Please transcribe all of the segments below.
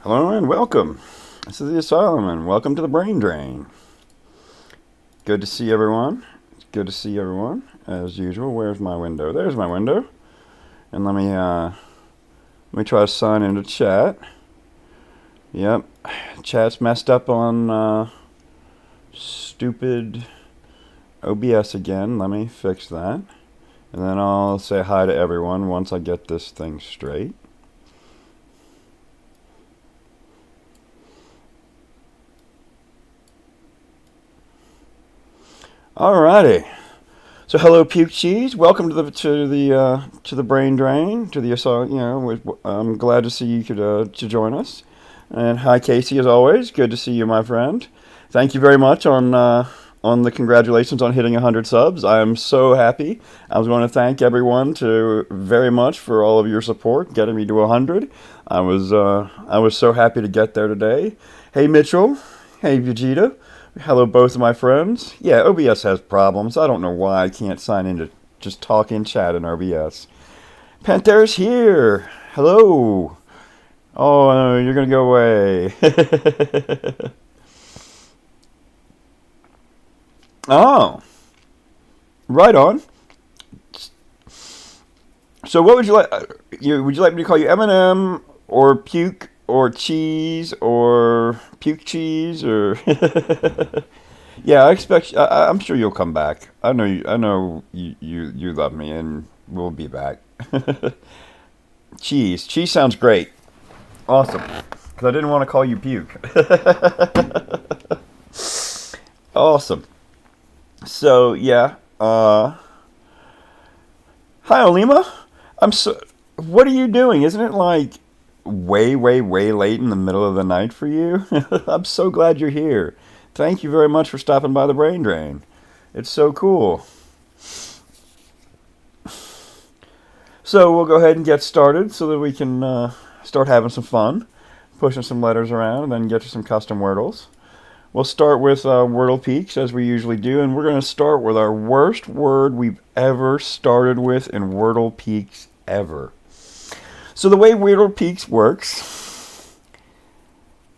Hello and welcome. This is the Asylum and welcome to the Brain Drain. Good to see everyone. Good to see everyone as usual. Where's my window? There's my window. And let me try to sign into chat. Yep, chat's messed up on stupid OBS again. Let me fix that, and then I'll say hi to everyone once I get this thing straight. Alrighty. So hello, puke cheese. Welcome to the brain drain. I'm glad to see you to join us. And hi, Casey, as always. Good to see you, my friend. Thank you very much on the congratulations on hitting 100 subs. I am so happy. I was going to thank everyone very much for all of your support, getting me to 100. I was so happy to get there today. Hey, Mitchell. Hey, Vegeta. Hello, both of my friends. Yeah, OBS has problems. I don't know why I can't sign in to just talk in chat in OBS. Panthera's here. Hello. Oh, no, you're going to go away. Oh, right on. So, what would you like? Would you like me to call you M&M or Puke or Cheese or Puke Cheese or? Yeah, I'm sure you'll come back. I know you. I know you love me, and we'll be back. Cheese. Cheese sounds great. Awesome. Because I didn't want to call you Puke. Awesome. So yeah. Hi, Olima. I'm so. What are you doing? Isn't it like way, way, way late in the middle of the night for you? I'm so glad you're here. Thank you very much for stopping by the Brain Drain. It's so cool. So we'll go ahead and get started so that we can start having some fun, pushing some letters around, and then get to some custom Wordles. We'll start with Wordle Peaks, as we usually do, and we're going to start with our worst word we've ever started with in Wordle Peaks ever. So the way Wordle Peaks works...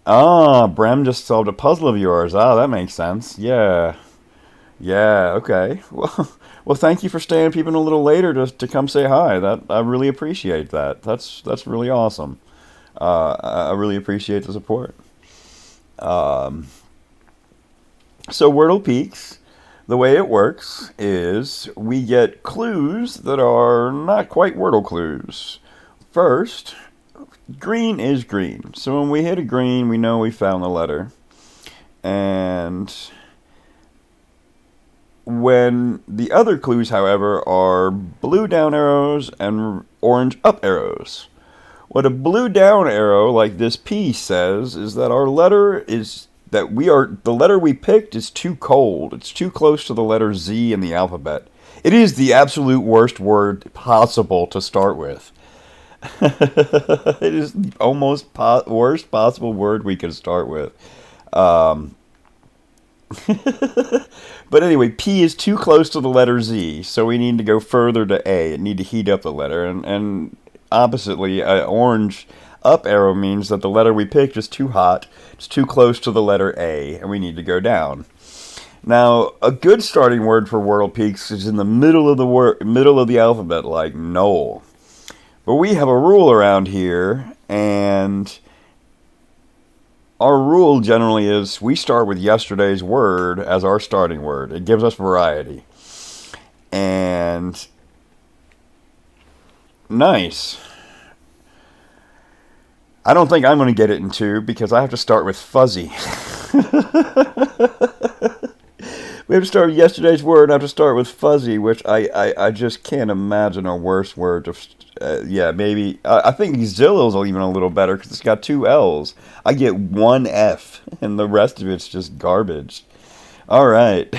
Ah, Brem just solved a puzzle of yours. Ah, that makes sense. Yeah. Yeah, okay. Well, thank you for staying up even a little later to come say hi. I really appreciate that. That's really awesome. I really appreciate the support. Um, so Wordle Peaks, the way it works is we get clues that are not quite Wordle clues. First, green is green. So when we hit a green, we know we found the letter. And when the other clues, however, are blue down arrows and orange up arrows. What a blue down arrow like this P says is that the letter we picked is too cold. It's too close to the letter Z in the alphabet. It is the absolute worst word possible to start with. It is the almost worst possible word we could start with. Um, but anyway, P is too close to the letter Z, so we need to go further to A. It need to heat up the letter, and oppositely, an orange up arrow means that the letter we picked is too hot. It's too close to the letter A, and we need to go down. Now, a good starting word for Wordle Peaks is in the middle of the alphabet, like Knoll. But we have a rule around here, and our rule generally is we start with yesterday's word as our starting word. It gives us variety. And nice. I don't think I'm going to get it in two because I have to start with fuzzy. We have to start with yesterday's word and I have to start with fuzzy, which I just can't imagine a worse word to... yeah, maybe... I think Zillow's even a little better because it's got two L's. I get one F, and the rest of it's just garbage. All right.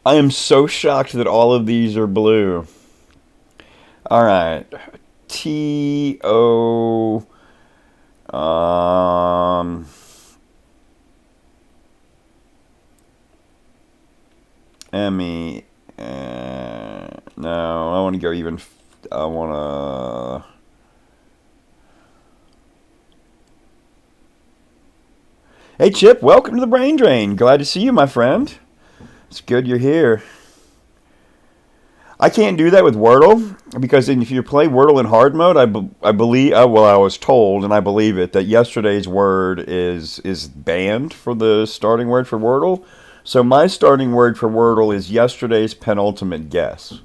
I am so shocked that all of these are blue. All right. T-O... Um... M-E... No, I want to go even. I want to. Hey, Chip, welcome to the Brain Drain. Glad to see you, my friend. It's good you're here. I can't do that with Wordle because if you play Wordle in hard mode, I believe well I was told and I believe it that yesterday's word is banned for the starting word for Wordle. So my starting word for Wordle is yesterday's penultimate guess.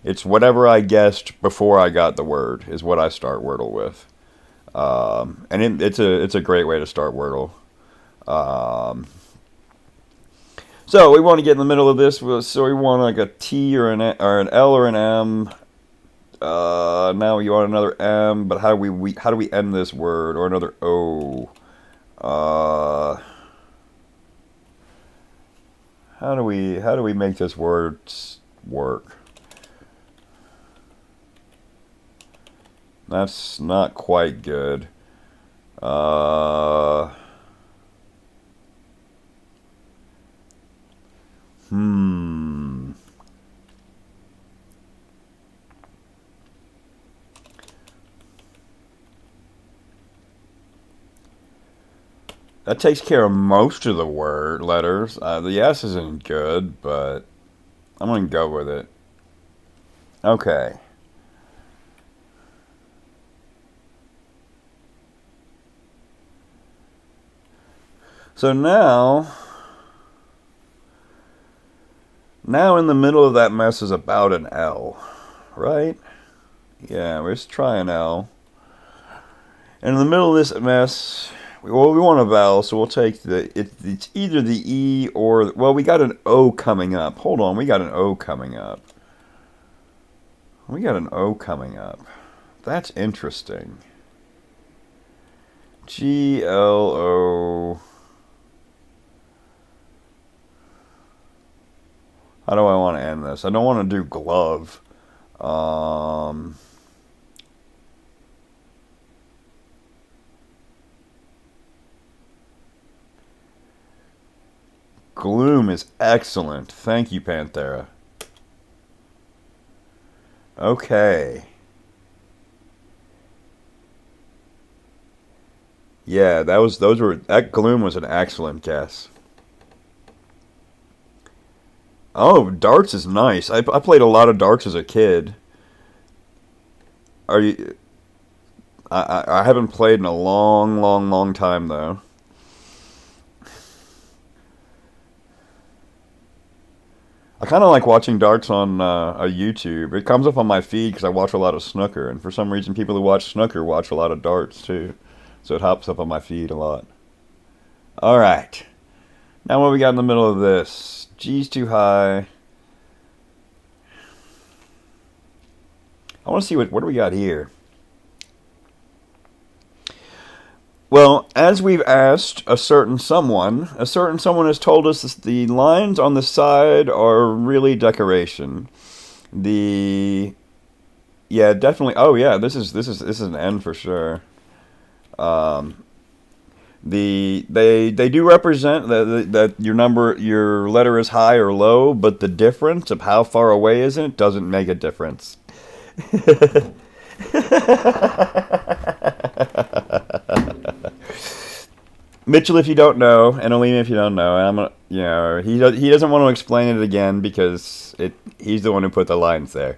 It's whatever I guessed before I got the word is what I start Wordle with, and it's a great way to start Wordle. Um, So we want to get in the middle of this. So we want like a T or an L or an M. Now you want another M, but how do we end this word or another O? Uh, how do we make this word work? That's not quite good. Uh, hmm. That takes care of most of the word letters. The S isn't good, but I'm gonna go with it. Okay. So now in the middle of that mess is about an L, right? Yeah, let's try an L. And in the middle of this mess, we want a vowel, so we'll take it's either the E or, well, we got an O coming up. Hold on, we got an O coming up. We got an O coming up. That's interesting. G-L-O. How do I want to end this? I don't want to do glove. Um, Gloom is excellent. Thank you, Panthera. Okay. Yeah, that Gloom was an excellent guess. Oh, darts is nice. I played a lot of darts as a kid. Are you? I haven't played in a long, long, long time though. I kind of like watching darts on YouTube. It comes up on my feed because I watch a lot of snooker, and for some reason, people who watch snooker watch a lot of darts too. So it hops up on my feed a lot. All right. Now what we got in the middle of this? G's too high. I want to see what do we got here. Well, as we've asked a certain someone has told us the lines on the side are really decoration. The Yeah, definitely. Oh yeah, this is an N for sure. Um, they do represent that your letter is high or low, but the difference of how far away is it doesn't make a difference. Mitchell, if you don't know, and Alina, if you don't know, and he doesn't want to explain it again because he's the one who put the lines there.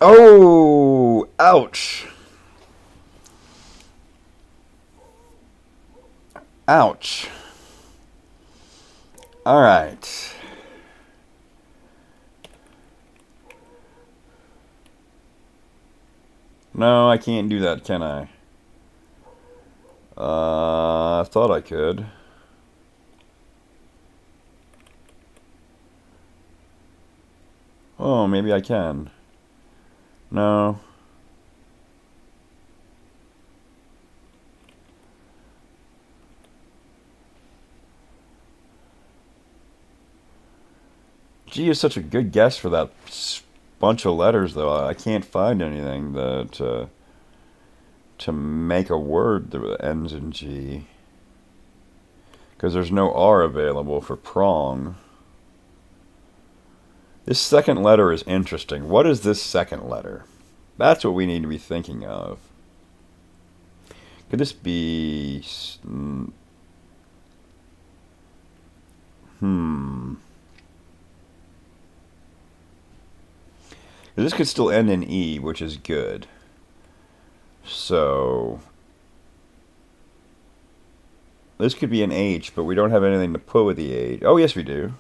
Oh, ouch. Ouch. All right. No, I can't do that, can I? I thought I could. Oh, maybe I can. No. G is such a good guess for that bunch of letters, though. I can't find anything that to make a word that ends in G. Because there's no R available for prong. This second letter is interesting. What is this second letter? That's what we need to be thinking of. Could this be... This could still end in E, which is good. So... this could be an H, but we don't have anything to put with the H. Oh, yes, we do.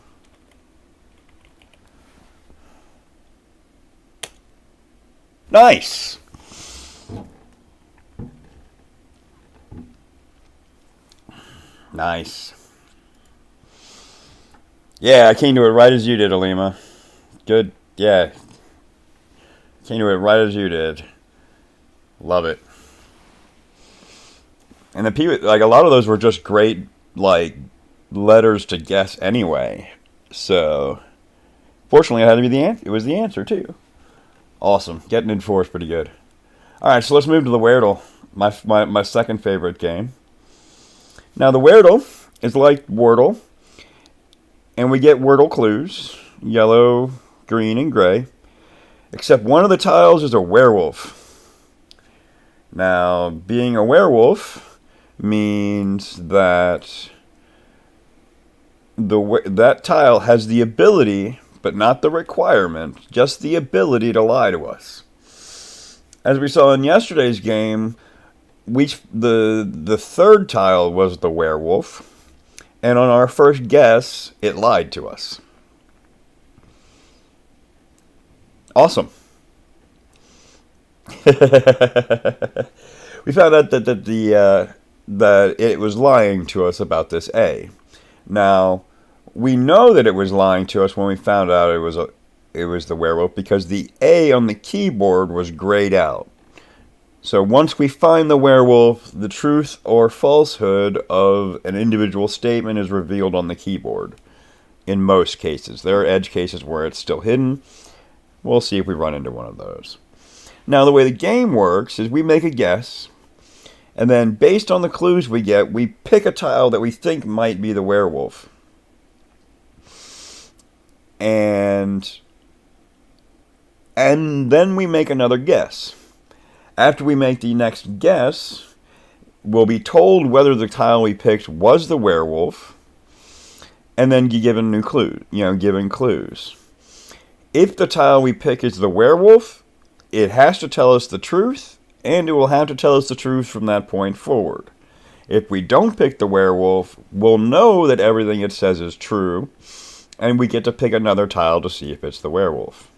Nice! Nice. Yeah, I came to it right as you did, Alima. Good. Yeah. Came to it right as you did. Love it. And the people, like, a lot of those were just great, like, letters to guess anyway. So, fortunately, it had to be the answer. It was the answer, too. Awesome. Getting in four is pretty good. Alright, so let's move to the Wordle. My second favorite game. Now, the Wordle is like Wordle. And we get Wordle clues. Yellow, green, and gray. Except one of the tiles is a werewolf. Now, being a werewolf means that that tile has the ability, but not the requirement, just the ability to lie to us. As we saw in yesterday's game, the third tile was the werewolf, and on our first guess, it lied to us. Awesome. We found out that it was lying to us about this A. Now, we know that it was lying to us when we found out it was the werewolf because the A on the keyboard was grayed out. So once we find the werewolf, the truth or falsehood of an individual statement is revealed on the keyboard. In most cases. There are edge cases where it's still hidden. We'll see if we run into one of those. Now, the way the game works is we make a guess, and then based on the clues we get, we pick a tile that we think might be the werewolf. And then we make another guess. After we make the next guess, we'll be told whether the tile we picked was the werewolf, and then given new clues, given clues. If the tile we pick is the werewolf, it has to tell us the truth, and it will have to tell us the truth from that point forward. If we don't pick the werewolf, we'll know that everything it says is true, and we get to pick another tile to see if it's the werewolf.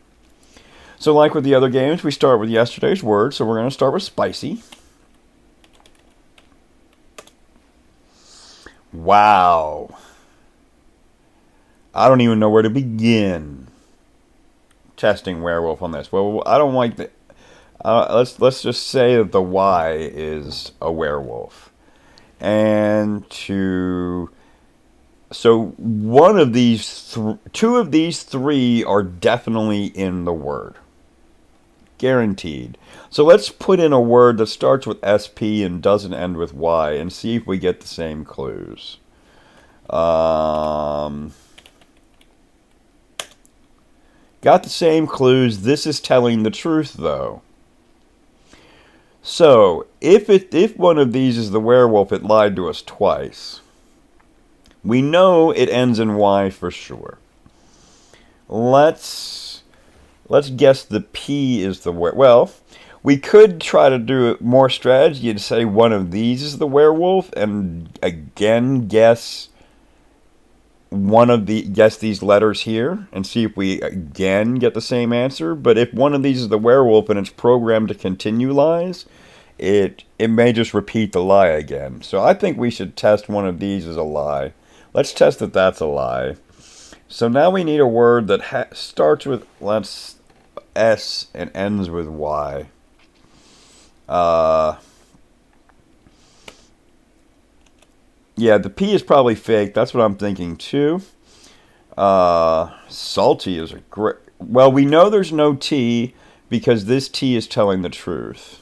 So like with the other games, we start with yesterday's word, so we're going to start with spicy. Wow. I don't even know where to begin testing werewolf on this. Well, I don't like the... let's just say that the Y is a werewolf. And so one of these... two of these three are definitely in the word. Guaranteed. So let's put in a word that starts with SP and doesn't end with Y and see if we get the same clues. Got the same clues. This is telling the truth, though. So, if one of these is the werewolf, it lied to us twice. We know it ends in Y for sure. Let's guess the P is the werewolf. Well, we could try to do more strategy and say one of these is the werewolf, and again guess these letters here and see if we again get the same answer. But if one of these is the werewolf and it's programmed to continue lies, it may just repeat the lie again. So I think we should test one of these as a lie. Let's test that that's a lie. So now we need a word that starts with S and ends with Y. Yeah, the P is probably fake. That's what I'm thinking too. Salty is a great... Well, we know there's no T because this T is telling the truth.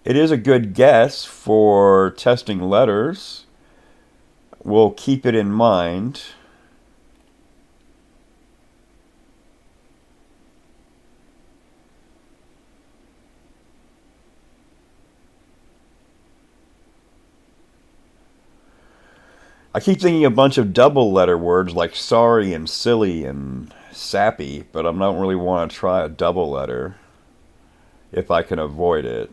It is a good guess for testing letters. we'll keep it in mind. I keep thinking a bunch of double letter words like sorry and silly and sappy, but I don't really want to try a double letter if I can avoid it.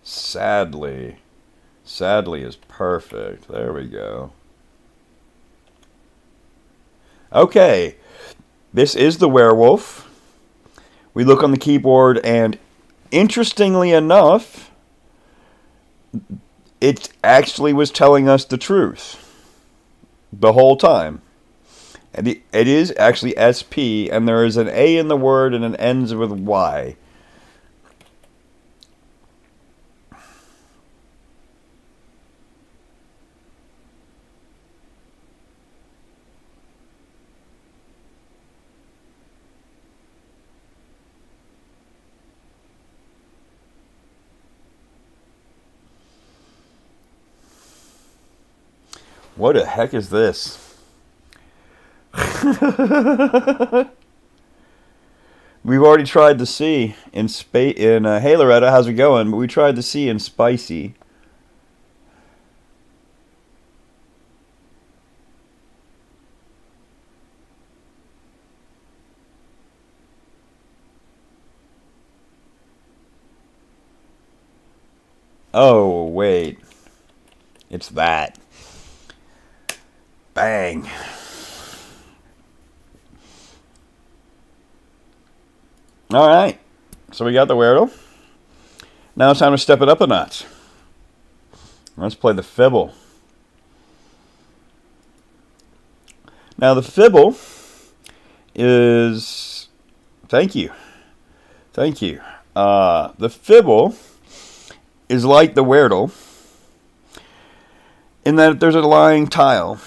Sadly. Sadly is perfect. There we go. Okay, this is the werewolf. We look on the keyboard, and interestingly enough, it actually was telling us the truth the whole time. And it is actually SP, and there is an A in the word, and it ends with Y. What the heck is this? We've already tried the C in hey Loretta, how's it going? But we tried the C in spicy. Oh, wait. It's that. Bang. All right. So we got the Wordle. Now it's time to step it up a notch. Let's play the Fibble. Now the Fibble is... Thank you. Thank you. The Fibble is like the Wordle in that there's a lying tile.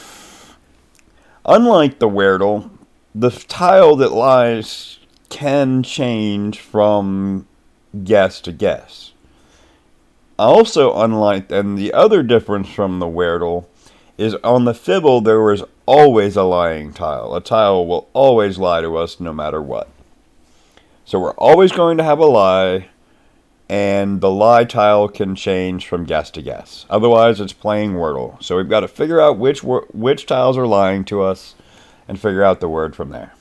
Unlike the Wordle, the tile that lies can change from guess to guess. Also, unlike, and the other difference from the Wordle is on the Fibble there is always a lying tile. A tile will always lie to us no matter what. So we're always going to have a lie, and the lie tile can change from guess to guess. Otherwise, it's playing Wordle. So we've got to figure out which tiles are lying to us and figure out the word from there.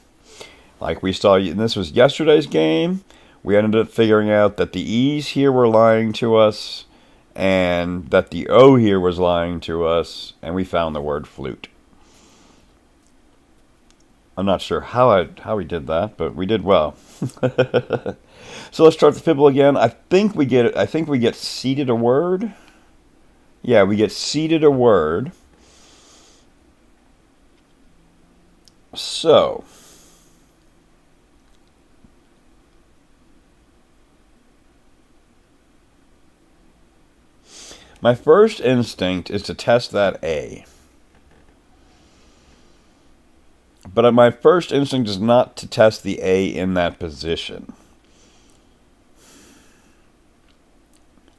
Like we saw, and this was yesterday's game, we ended up figuring out that the E's here were lying to us, and that the O here was lying to us, and we found the word flute. I'm not sure how we did that, but we did well. So let's start the Fibble again. I think we get seated a word. Yeah, we get seated a word. So my first instinct is to test that A. But my first instinct is not to test the A in that position.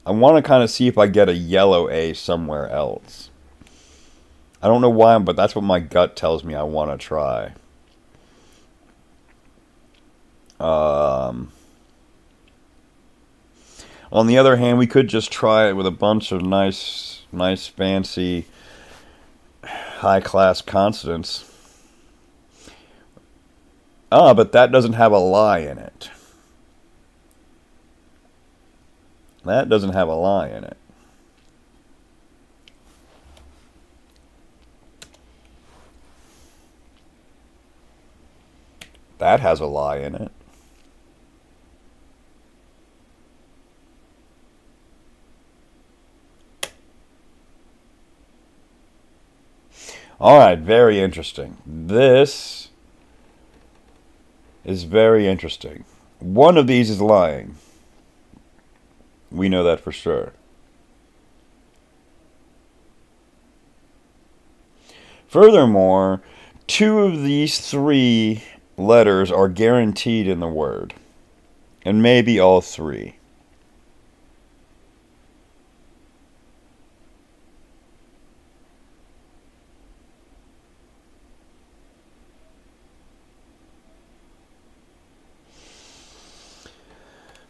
I want to kind of see if I get a yellow A somewhere else. I don't know why, but that's what my gut tells me I want to try. On the other hand, we could just try it with a bunch of nice, fancy, high-class consonants. But that doesn't have a lie in it. That doesn't have a lie in it. That has a lie in it. All right, very interesting. This is very interesting. One of these is lying. We know that for sure. Furthermore, two of these three letters are guaranteed in the word. And maybe all three.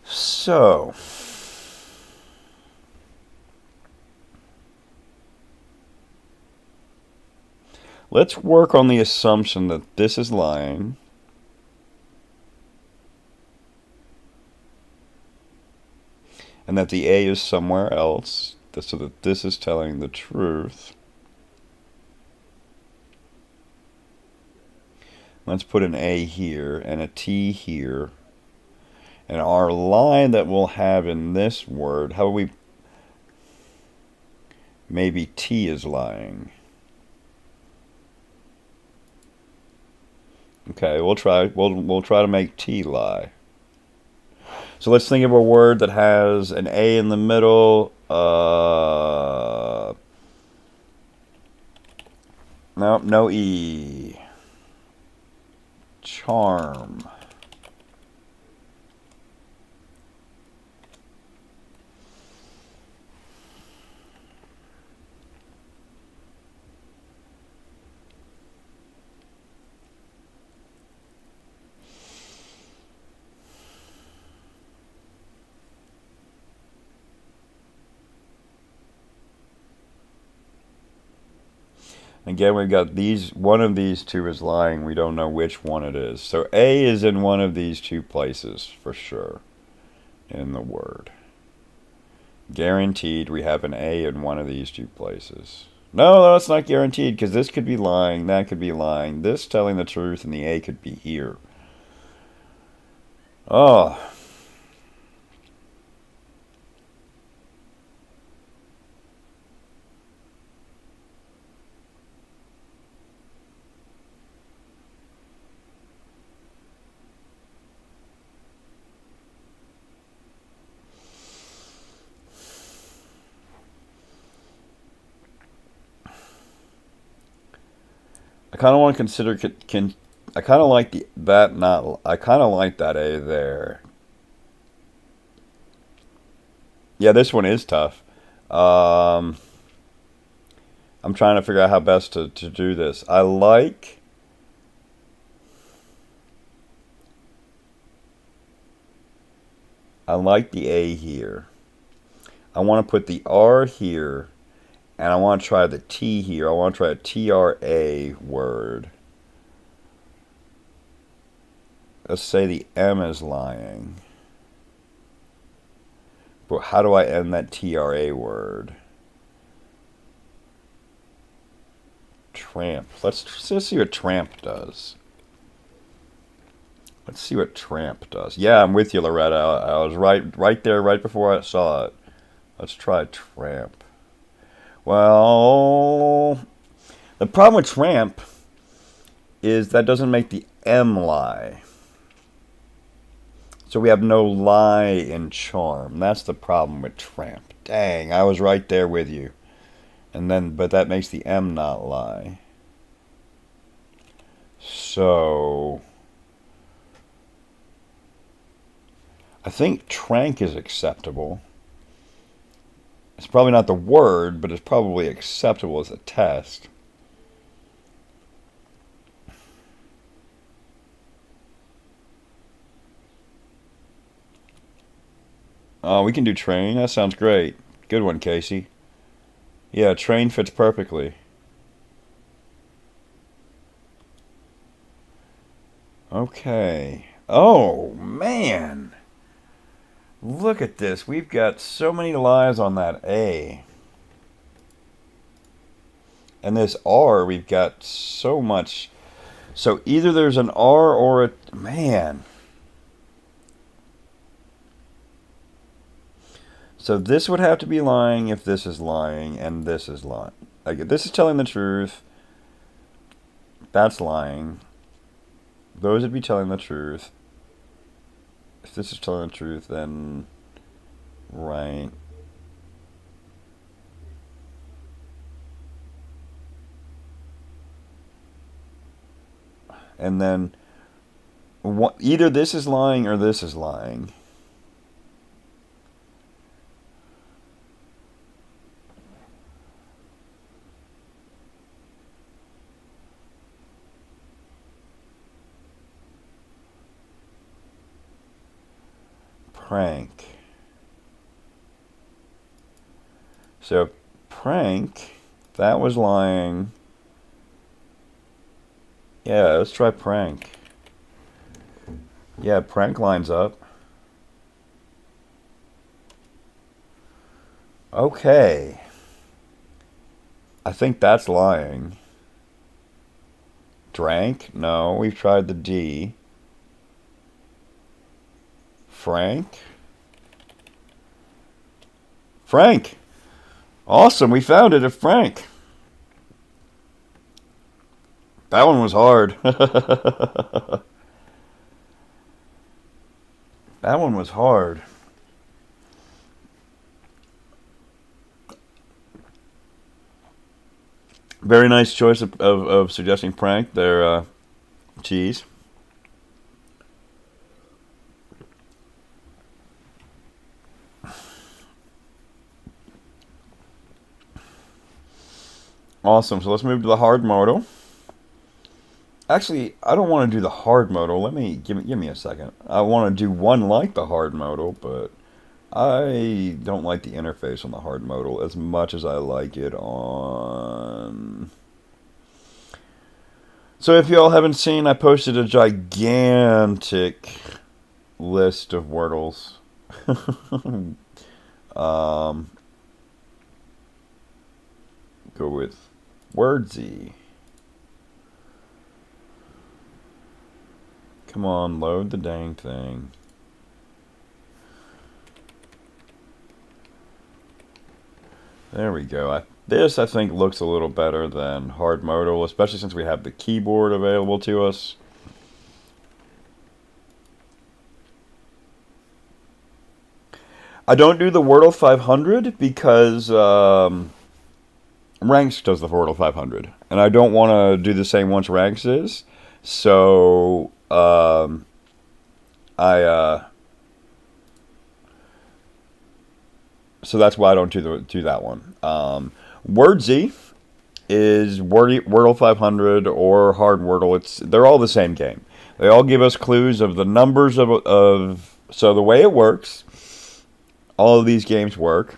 So, let's work on the assumption that this is lying. And that the A is somewhere else, so that this is telling the truth. Let's put an A here and a T here. And our line that we'll have in this word, how we... Maybe T is lying. Okay, we'll try to make T lie. So let's think of a word that has an A in the middle. Nope, no E. Charm. Again, we've got these, one of these two is lying. We don't know which one it is. So A is in one of these two places for sure in the word. Guaranteed we have an A in one of these two places. No, that's not guaranteed because this could be lying, that could be lying. This telling the truth and the A could be here. Oh. I kind of want to consider I kind of like I kind of like that A there. Yeah, this one is tough. I'm trying to figure out how best to do this. I like the A here. I want to put the R here. And I want to try the T here. I want to try a TRA word. Let's say the M is lying. But how do I end that TRA word? Tramp. Let's see what tramp does. Let's see what tramp does. Yeah, I'm with you, Loretta. I was right there, right before I saw it. Let's try tramp. Well, the problem with tramp is that doesn't make the M lie. So we have no lie in charm. That's the problem with tramp. Dang, I was right there with you. But that makes the M not lie. So I think trank is acceptable. It's probably not the word, but it's probably acceptable as a test. Oh, we can do train. That sounds great. Good one, Casey. Yeah, train fits perfectly. Okay. Oh, man. Look at this. We've got so many lies on that A. And this R, we've got so much. So either there's an R or a... Man. So this would have to be lying if this is lying and this is lying. Like if this is telling the truth, that's lying. Those would be telling the truth. If this is telling the truth, then right. And then Either this is lying or this is lying. Prank. So prank, that was lying. Yeah, let's try prank. Yeah, prank lines up. Okay. I think that's lying. Drank? No, we've tried the D. Frank? Frank! Awesome, we found it at Frank. That one was hard. That one was hard. Very nice choice of suggesting prank there, Cheese. Awesome, so let's move to the hard modal. Actually, I don't want to do the hard modal. Give me a second. I want to do one like the hard modal, but I don't like the interface on the hard modal as much as I like it on. So if y'all haven't seen, I posted a gigantic list of Wordles. Go with Wordsy. Come on, load the dang thing. There we go. This, I think, looks a little better than hard modal, especially since we have the keyboard available to us. I don't do the Wordle 500 because Ranks does the Wordle 500, and I don't want to do the same once Ranks is. So so that's why I don't do that one. Wordsy is Wordle 500 or Hard Wordle. They're all the same game. They all give us clues of the numbers of. So the way it works, all of these games work,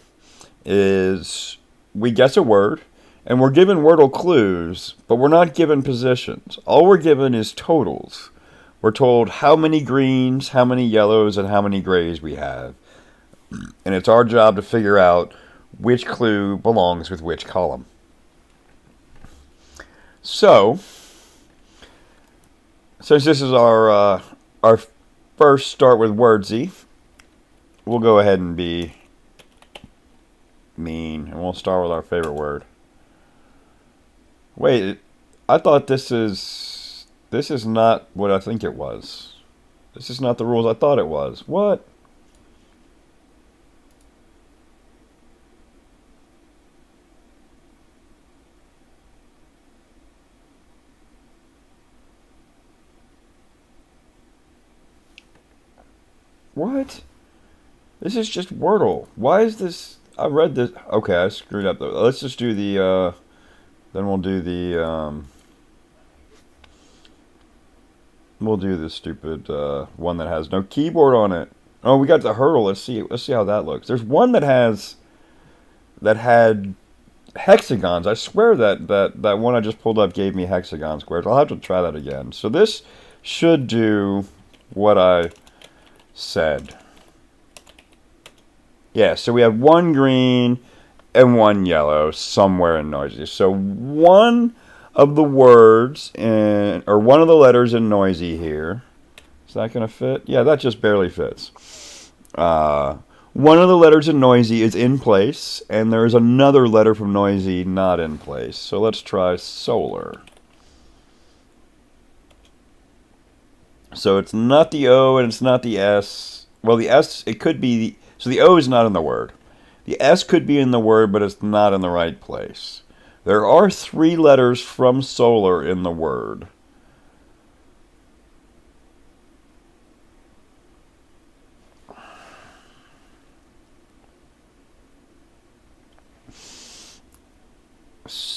is we guess a word, and we're given Wordle clues, but we're not given positions. All we're given is totals. We're told how many greens, how many yellows, and how many grays we have. And it's our job to figure out which clue belongs with which column. So, since this is our first start with Wordsy, we'll go ahead and be mean, and we'll start with our favorite word. Wait, I thought this is not what I think it was. This is not the rules I thought it was. What? What? This is just Wordle. Why is this? I read this. Okay, I screwed up though. Let's just do the. Then we'll do the. We'll do the stupid one that has no keyboard on it. Oh, we got the hurdle. Let's see. Let's see how that looks. There's one that had hexagons. I swear that one I just pulled up gave me hexagon squares. I'll have to try that again. So this should do what I said. Yeah, so we have one green and one yellow somewhere in noisy. So one of the words or one of the letters in noisy here. Is that going to fit? Yeah, that just barely fits. One of the letters in noisy is in place, and there's another letter from noisy not in place. So let's try solar. So it's not the O and it's not the S. Well, the S, it could be. So the O is not in the word. The S could be in the word, but it's not in the right place. There are 3 letters from solar in the word.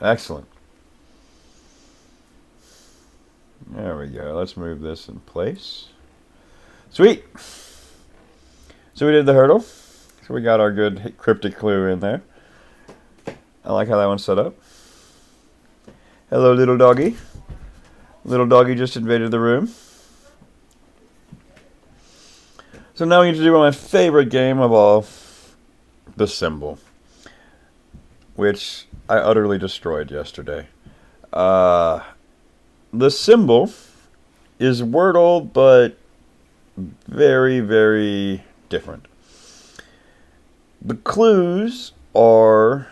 Excellent. There we go. Let's move this in place. Sweet. So we did the hurdle. So we got our good cryptic clue in there. I like how that one's set up. Hello, little doggy. Little doggy just invaded the room. So now we need to do my favorite game of all, the symbol, which I utterly destroyed yesterday. The symbol is Wordle, but very, very different. The clues are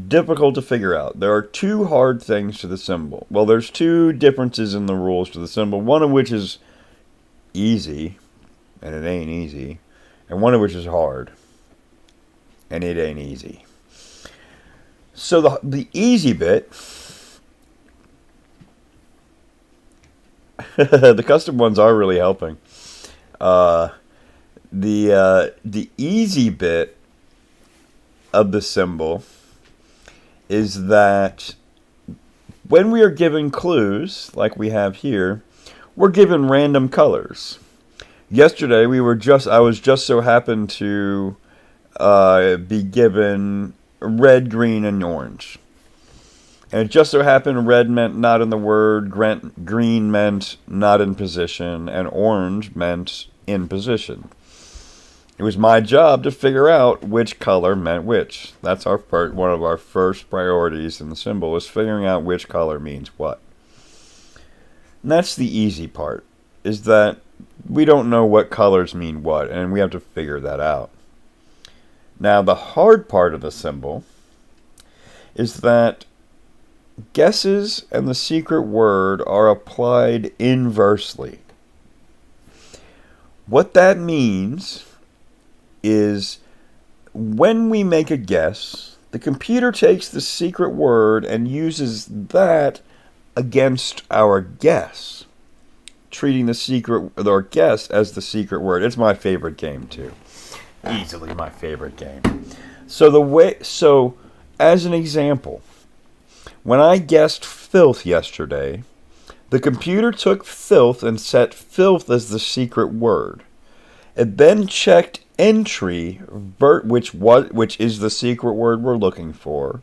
difficult to figure out. There are two hard things to the symbol. Well, there's two differences in the rules to the symbol, one of which is easy, and it ain't easy, and one of which is hard, and it ain't easy. So the easy bit, the custom ones are really helping. The easy bit of the symbol is that when we are given clues, like we have here, we're given random colors. Yesterday, I was just so happened to be given red, green, and orange. And it just so happened red meant not in the word, green meant not in position, and orange meant in position. It was my job to figure out which color meant which. That's one of our first priorities in the symbol, is figuring out which color means what. And that's the easy part, is that we don't know what colors mean what, and we have to figure that out. Now, the hard part of the symbol is that guesses and the secret word are applied inversely. What that means is when we make a guess, the computer takes the secret word and uses that against our guess, treating our guess as the secret word. It's my favorite game too. Easily my favorite game. So as an example, when I guessed filth yesterday, the computer took filth and set filth as the secret word. It then checked entry, which is the secret word we're looking for,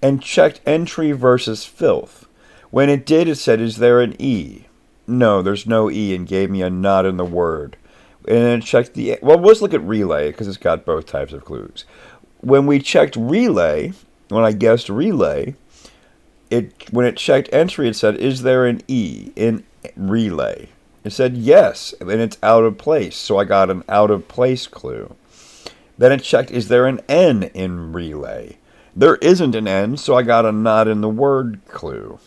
and checked entry versus filth. When it did, it said, "Is there an E?" No, there's no E, and gave me a not in the word. And then it checked let's look at relay, because it's got both types of clues. When we checked relay, when I guessed relay, when it checked entry, it said, "Is there an E in relay?" It said yes, and it's out of place, so I got an out of place clue. Then it checked, "Is there an N in relay?" There isn't an N, so I got a not in the word clue.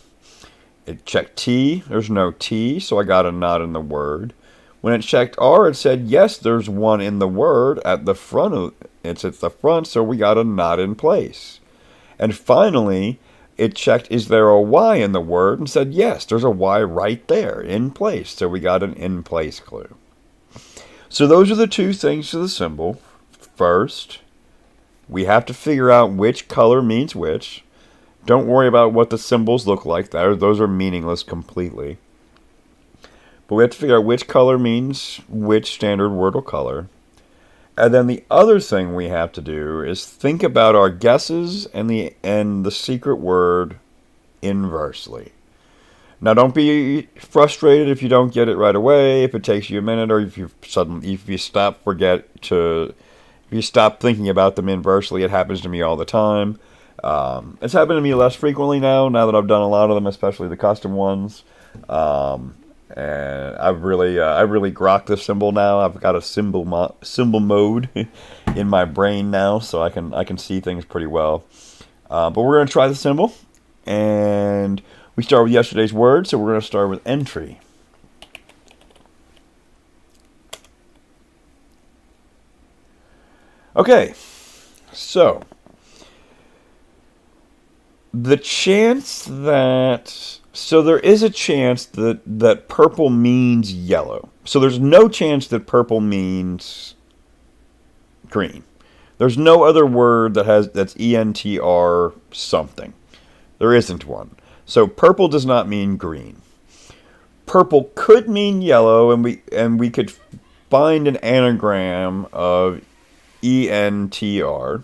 It checked T, there's no T, so I got a not in the word. When it checked R, it said yes, there's one in the word at the front it's at the front, so we got a not in place. And finally, it checked, "Is there a Y in the word?" and said, yes, there's a Y right there, in place. So we got an in place clue. So those are the two things to the symbol. First, we have to figure out which color means which. Don't worry about what the symbols look like. Those are meaningless completely. But we have to figure out which color means which standard Wordle color. And then the other thing we have to do is think about our guesses and the secret word inversely. Now, don't be frustrated if you don't get it right away, if it takes you a minute, or if you stop thinking about them inversely. It happens to me all the time. It's happened to me less frequently now that I've done a lot of them, especially the custom ones. And I've really grokked the symbol now. I've got a symbol mode in my brain now, so I can see things pretty well. But we're going to try the symbol, and we start with yesterday's word, so we're going to start with entry. Okay, so there is a chance that purple means yellow. So there's no chance that purple means green. There's no other word that's ENTR something. There isn't one. So purple does not mean green. Purple could mean yellow, and we could find an anagram of ENTR.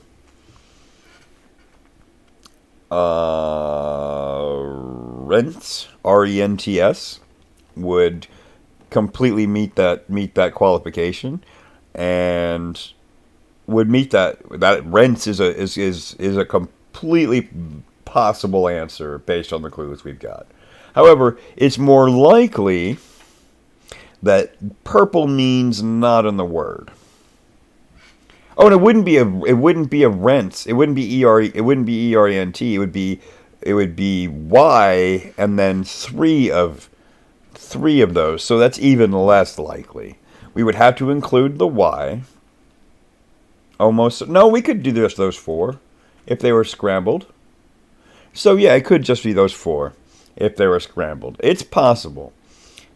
Rents, RENTS, would completely meet that qualification, and would meet that rents is a completely possible answer based on the clues we've got. However, it's more likely that purple means not in the word. Oh, and it wouldn't be a rents. It wouldn't be ERENT. It would be Y and then three of those. So that's even less likely. We would have to include the Y. Almost. No, we could do just those four if they were scrambled. So yeah, it could just be those four if they were scrambled. It's possible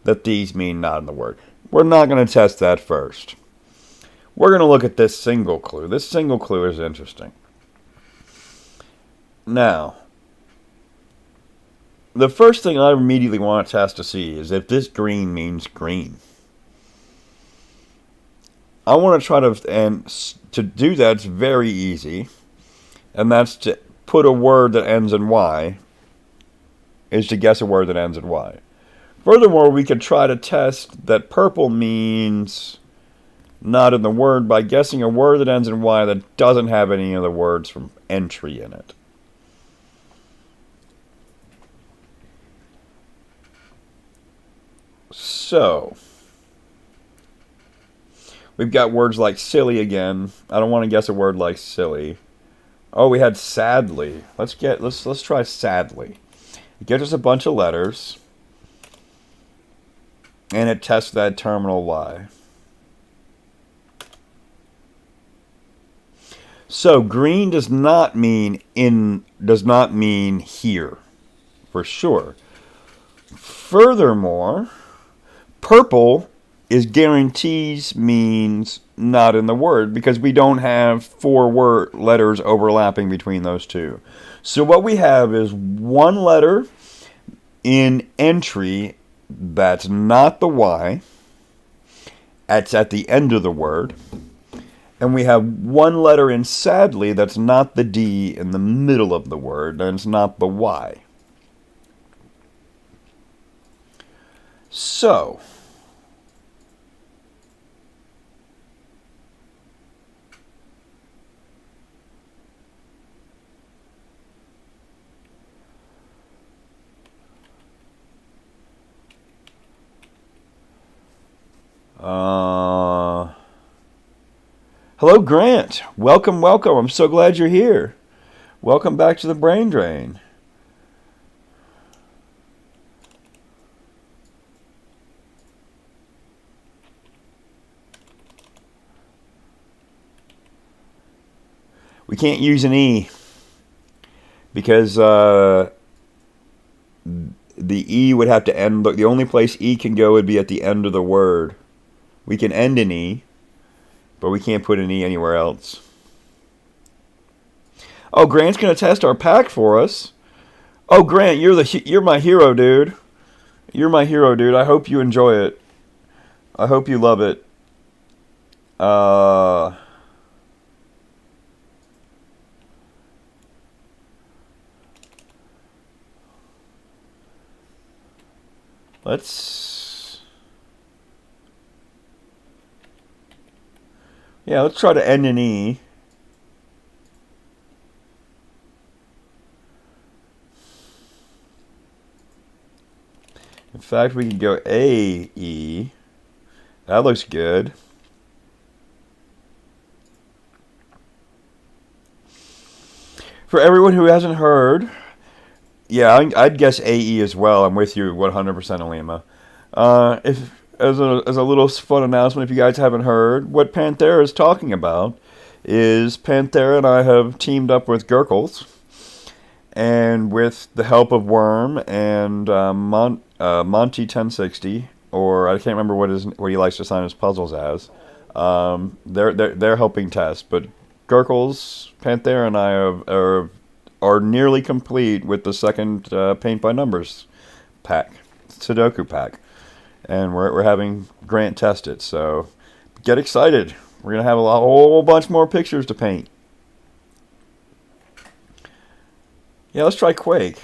that these mean not in the word. We're not going to test that first. We're going to look at this single clue. This single clue is interesting. Now, the first thing I immediately want to test to see is if this green means green. I want to try to do that, it's very easy. And that's to put a word that ends in Y, is to guess a word that ends in Y. Furthermore, we could try to test that purple means not in the word by guessing a word that ends in Y that doesn't have any of the words from entry in it. So, we've got words like silly again. I don't want to guess a word like silly. Oh, we had sadly. Let's try sadly. It gives us a bunch of letters, and it tests that terminal Y. So green does not mean here, for sure. Furthermore, purple is guarantees means not in the word because we don't have four letters overlapping between those two. So what we have is one letter in entry that's not the Y. It's at the end of the word. And we have one letter in sadly that's not the D in the middle of the word, and it's not the Y. So, hello, Grant. Welcome, welcome. I'm so glad you're here. Welcome back to the Brain Drain. We can't use an E because the E would have to end. The only place E can go would be at the end of the word. We can end an E, but we can't put an E anywhere else. Oh, Grant's gonna test our pack for us. Oh, Grant, you're my hero, dude. You're my hero, dude. I hope you enjoy it. I hope you love it. Let's try to end an E. In fact, we can go A, E. That looks good. For everyone who hasn't heard, yeah, I'd guess AE as well. I'm with you 100%, Alima. If as a little fun announcement, if you guys haven't heard, what Panthera is talking about is Panthera and I have teamed up with Gurkles, and with the help of Worm and Monty 1060, or I can't remember what he likes to sign his puzzles as. They're helping test, but Gurkles, Panthera, and I are nearly complete with the second Paint by Numbers pack, Sudoku pack, and we're having Grant test it. So get excited. We're gonna have a whole bunch more pictures to paint. Yeah, let's try Quake.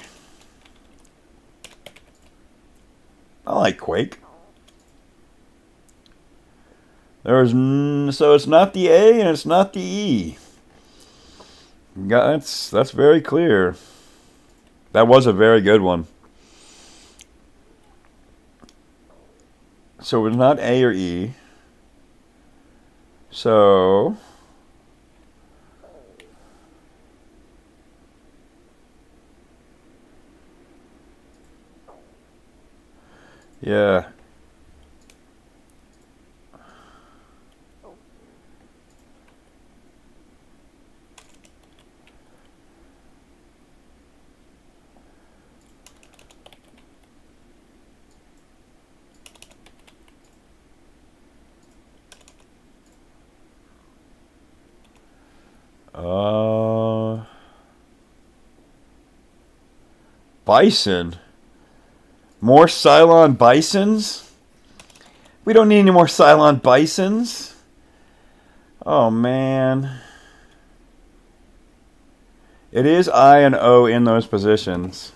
I like Quake. So it's not the A and it's not the E. That's very clear. That was a very good one. So it's not A or E. So yeah. Uh, Bison. More Cylon Bisons? We don't need any more Cylon Bisons. Oh man. It is I and O in those positions.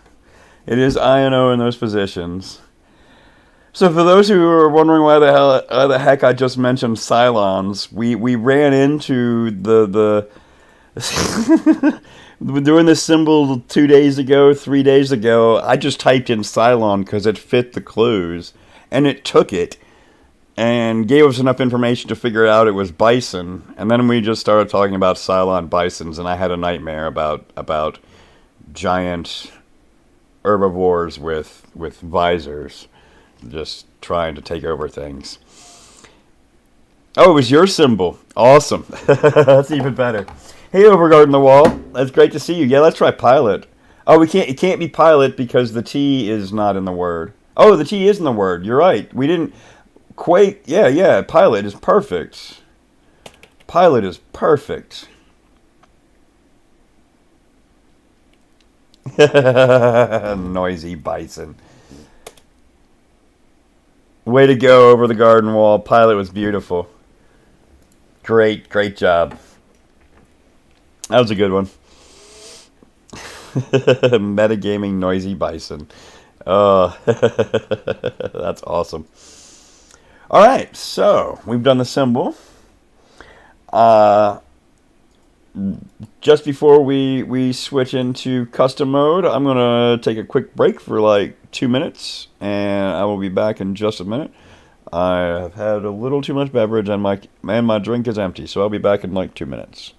It is I and O in those positions. So for those who are wondering why the heck I just mentioned Cylons, we ran into the doing this symbol 2 days ago, 3 days ago. I just typed in Cylon because it fit the clues, and it took it and gave us enough information to figure out it was bison. And then we just started talking about Cylon bisons, and I had a nightmare about giant herbivores with visors just trying to take over things. Oh, it was your symbol. Awesome. That's even better. Hey, Overguard in the Wall. That's great to see you. Yeah, let's try pilot. Oh, we can't. It can't be pilot because the T is not in the word. Oh, the T is in the word. You're right. We didn't. Quake. Yeah, yeah. Pilot is perfect. Pilot is perfect. Noisy bison. Way to go over the garden wall. Pilot was beautiful. Great, great job. That was a good one. Metagaming noisy bison. Oh, that's awesome. All right, so we've done the symbol. Uh, just before we switch into custom mode, I'm gonna take a quick break for like 2 minutes, and I will be back in just a minute. I have had a little too much beverage, and my drink is empty, so I'll be back in like 2 minutes.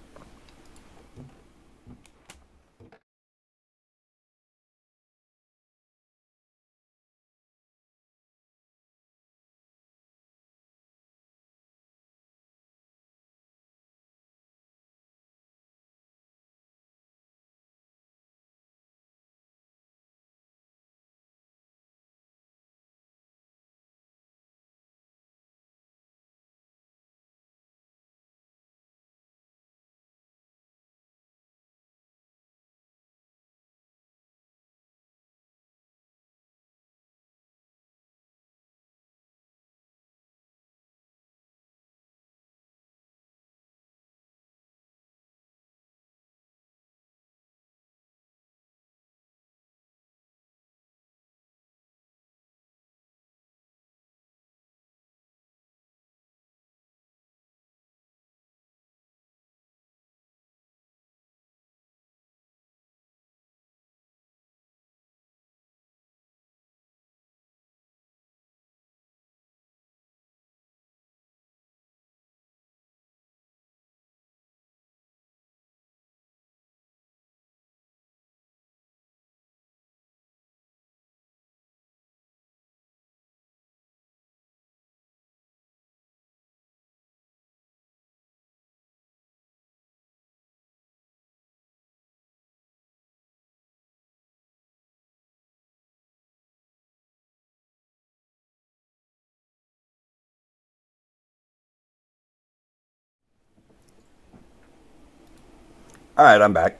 Alright, I'm back.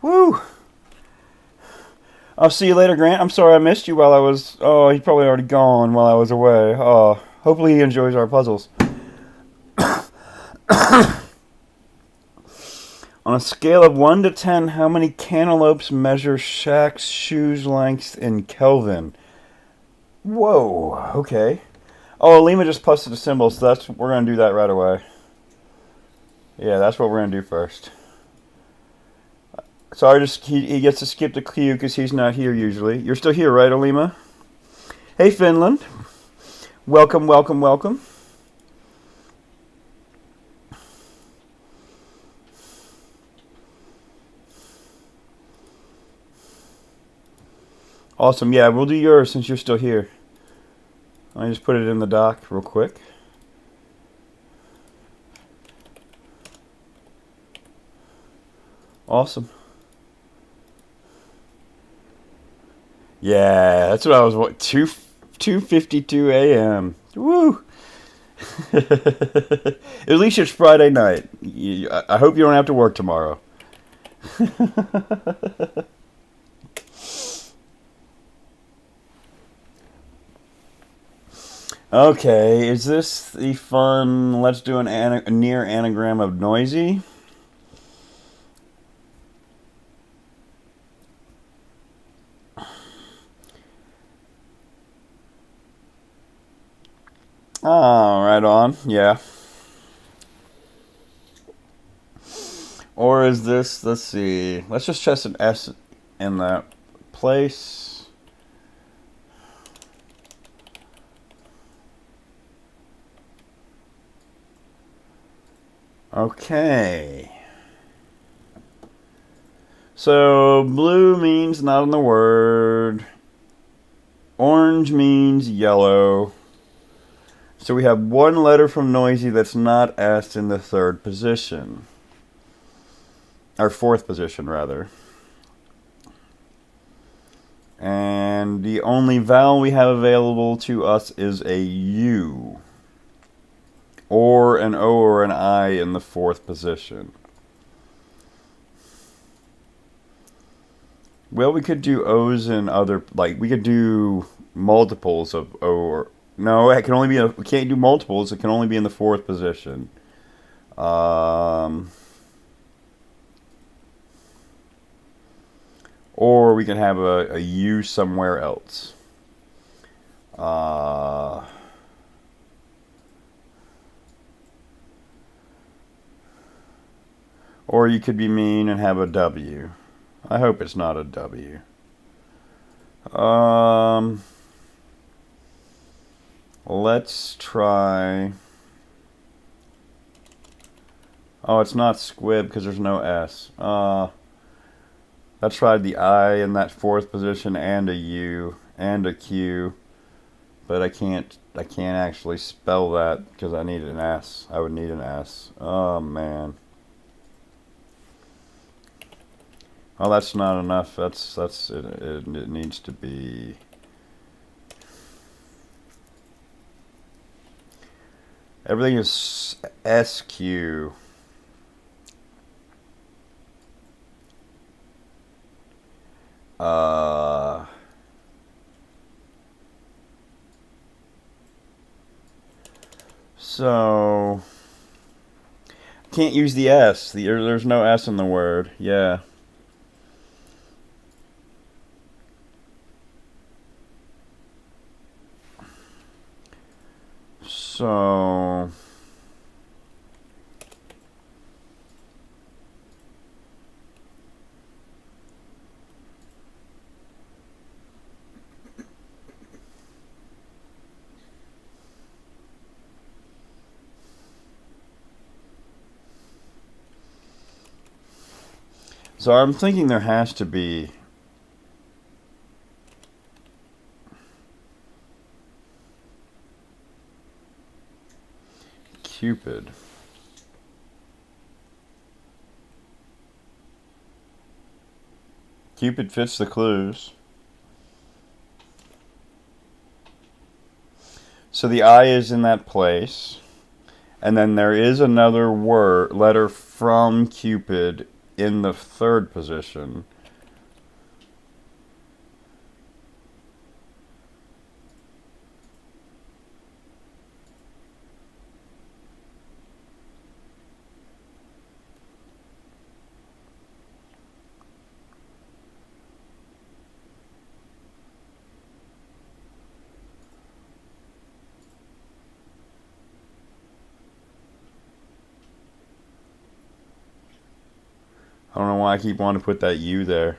Woo! I'll see you later, Grant. I'm sorry I missed you while I was... Oh, he's probably already gone while I was away. Oh, hopefully he enjoys our puzzles. On a scale of 1 to 10, how many cantaloupes measure Shaq's shoes length in Kelvin? Whoa, okay. Oh, Lima just posted a symbol, so we're going to do that right away. Yeah, that's what we're going to do first. Sorry, he gets to skip the queue because he's not here usually. You're still here, right, Alima? Hey, Finland. Welcome, welcome, welcome. Awesome. Yeah, we'll do yours since you're still here. Let me just put it in the dock real quick. Awesome. Yeah, that's what I was. What 2:52 a.m. Woo! At least it's Friday night. I hope you don't have to work tomorrow. Okay, is this the fun? Let's do a near anagram of noisy. Oh, right on. Yeah. Or is this, let's see. Let's just test an S in that place. Okay. So, blue means not in the word. Orange means yellow. So we have one letter from noisy that's not S in the third position. Or fourth position, rather. And the only vowel we have available to us is a U. Or an O or an I in the fourth position. Well, we could do O's in other... Like, we could do multiples of O or... No, it can only be... We can't do multiples. It can only be in the fourth position. Or we can have a U somewhere else. Or you could be mean and have a W. I hope it's not a W. Let's try... Oh, it's not squib because there's no S. I tried the I in that fourth position and a U and a Q, but I can't actually spell that because I need an S. I would need an S. Oh man. Oh, that's not enough. That's it. It needs to be. Everything is SQ. So can't use the S. There's no S in the word. Yeah. So I'm thinking there has to be Cupid. Cupid fits the clues. So the I is in that place. And then there is another letter from Cupid in the third position. I don't know why I keep wanting to put that U there.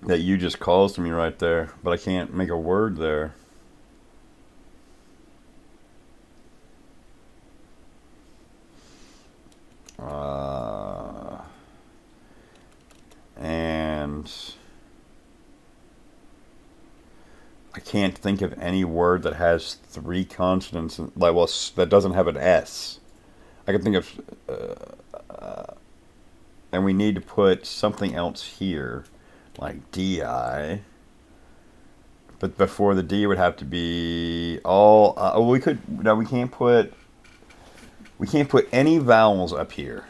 That U just calls to me right there, but I can't make a word there. And I can't think of any word that has 3 consonants, like, well, that doesn't have an S. I can think of, and we need to put something else here, like DI. But before the D would have to be all. We could. No, we can't put. We can't put any vowels up here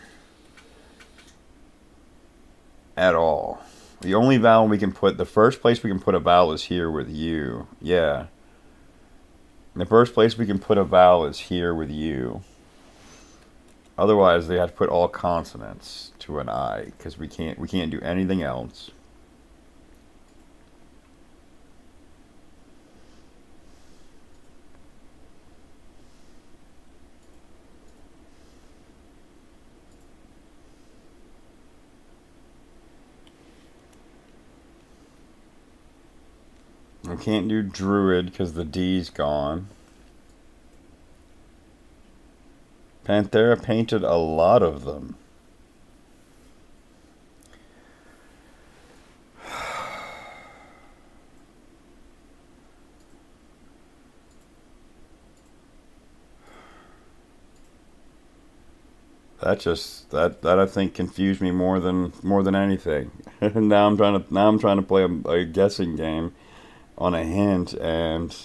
at all. The only vowel we can put, the first place we can put a vowel is here with U. Yeah. The first place we can put a vowel is here with U. Otherwise, they have to put all consonants to an I, because we can't do anything else. We can't do druid because the D's gone. Panthera painted a lot of them. That I think confused me more than anything. Now I'm trying to play a guessing game on a hint, and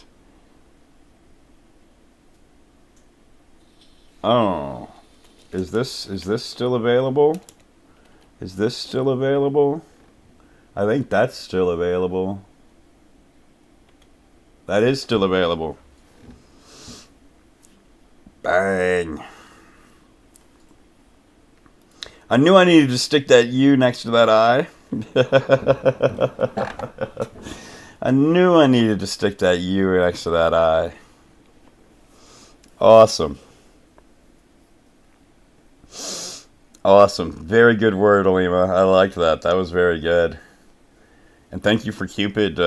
oh, is this still available? Is this still available? I think that's still available. That is still available. Bang. I knew I needed to stick that U next to that I. I knew I needed to stick that U next to that I. Awesome. Awesome. Very good word, Alima. I liked that. That was very good. And thank you for Cupid,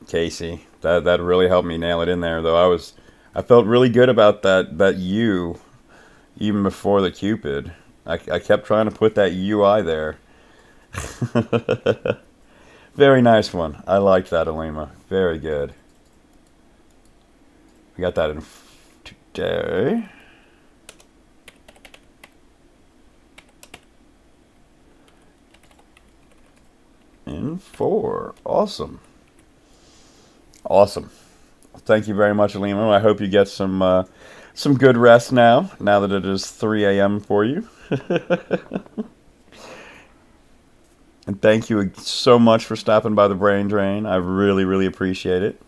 Casey. That really helped me nail it in there, though. I felt really good about that U even before the Cupid. I kept trying to put that UI there. Very nice one. I liked that, Alima. Very good. We got that in today. In 4. Awesome. Awesome. Thank you very much, Alima. I hope you get some good rest now that it is 3 a.m. for you. And thank you so much for stopping by the Brain Drain. I really, really appreciate it.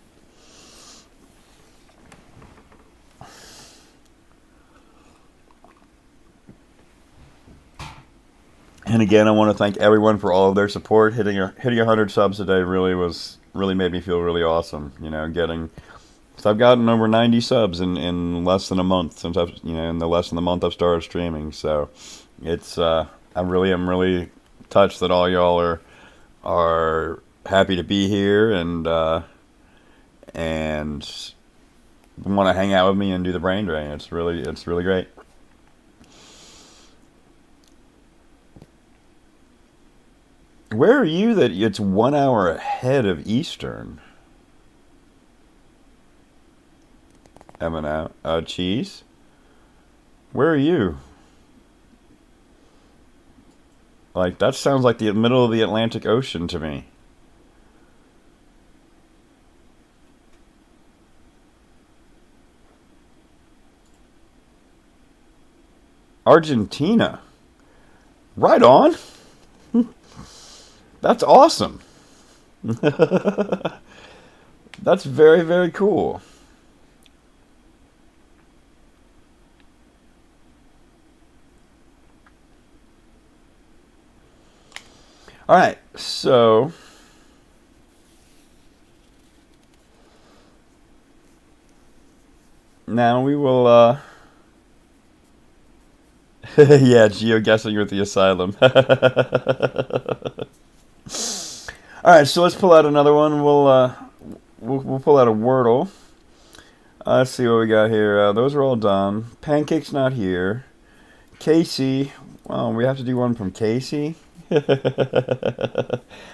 And again, I want to thank everyone for all of their support. Hitting 100 subs today really made me feel really awesome. So I've gotten over 90 subs in less than a month since in the less than a month I've started streaming. So it's I really am really touched that all y'all are happy to be here and want to hang out with me and do the Brain Drain. It's really great. Where are you that it's 1 hour ahead of Eastern? Eminem, Cheese. Where are you? Like, that sounds like the middle of the Atlantic Ocean to me. Argentina. Right on. That's awesome. That's very, very cool. All right, so now we will, yeah, geoguessing with the asylum. All right, so let's pull out another one. We'll pull out a Wordle. Let's see what we got here. Those are all done. Pancake's not here. Casey. Well, we have to do one from Casey.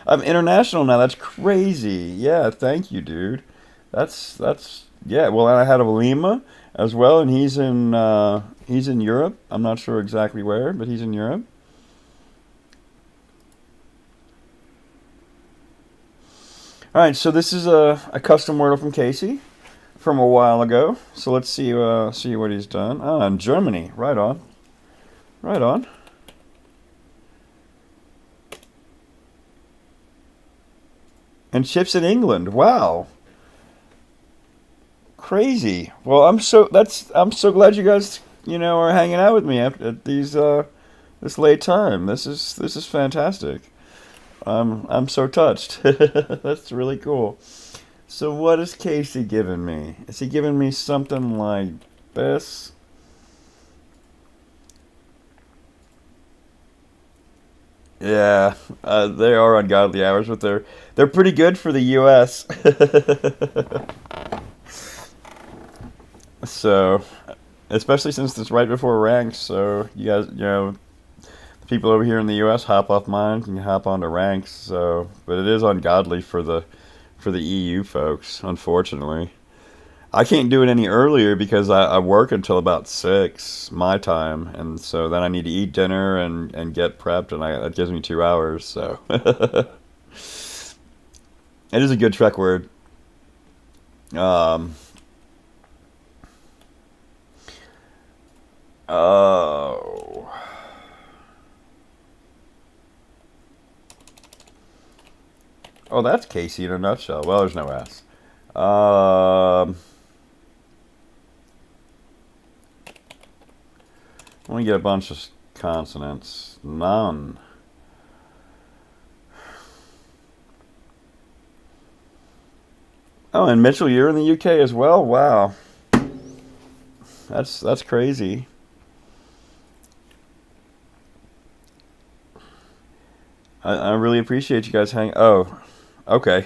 I'm international now. That's crazy. Yeah, thank you, dude. That's yeah. Well, and I had a Lima as well, and he's in Europe. I'm not sure exactly where, but he's in Europe. All right, so this is a custom Wordle from Casey from a while ago. So let's see what he's done. Ah, in Germany. Right on. Right on. And chips in England. Wow. Crazy. Well, I'm so glad you guys, are hanging out with me at these this late time. This is fantastic. I'm so touched. That's really cool. So what is Casey giving me? Is he giving me something like this? Yeah, they are ungodly hours, but they're pretty good for the U.S. So, especially since it's right before ranks, so you guys, the people over here in the U.S. hop off mine, can hop onto ranks. So, but it is ungodly for the EU folks, unfortunately. I can't do it any earlier because I work until about 6 my time, and so then I need to eat dinner and get prepped, and that gives me 2 hours. So it is a good Trek word. Um, oh, oh, that's Casey in a nutshell. Well, there's no S. Um, Let me get a bunch of consonants. None. Oh, and Mitchell, you're in the UK as well. Wow, that's crazy. I really appreciate you guys hanging. Oh, okay.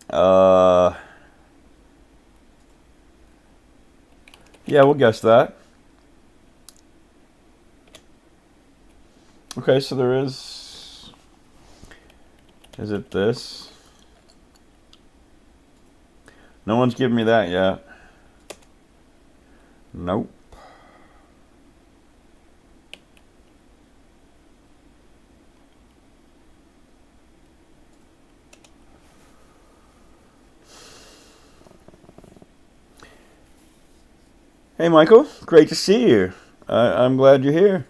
uh, yeah, we'll guess that. Okay, so there is. Is it this? No one's giving me that yet. Nope. Hey, Michael. Great to see you. I'm glad you're here.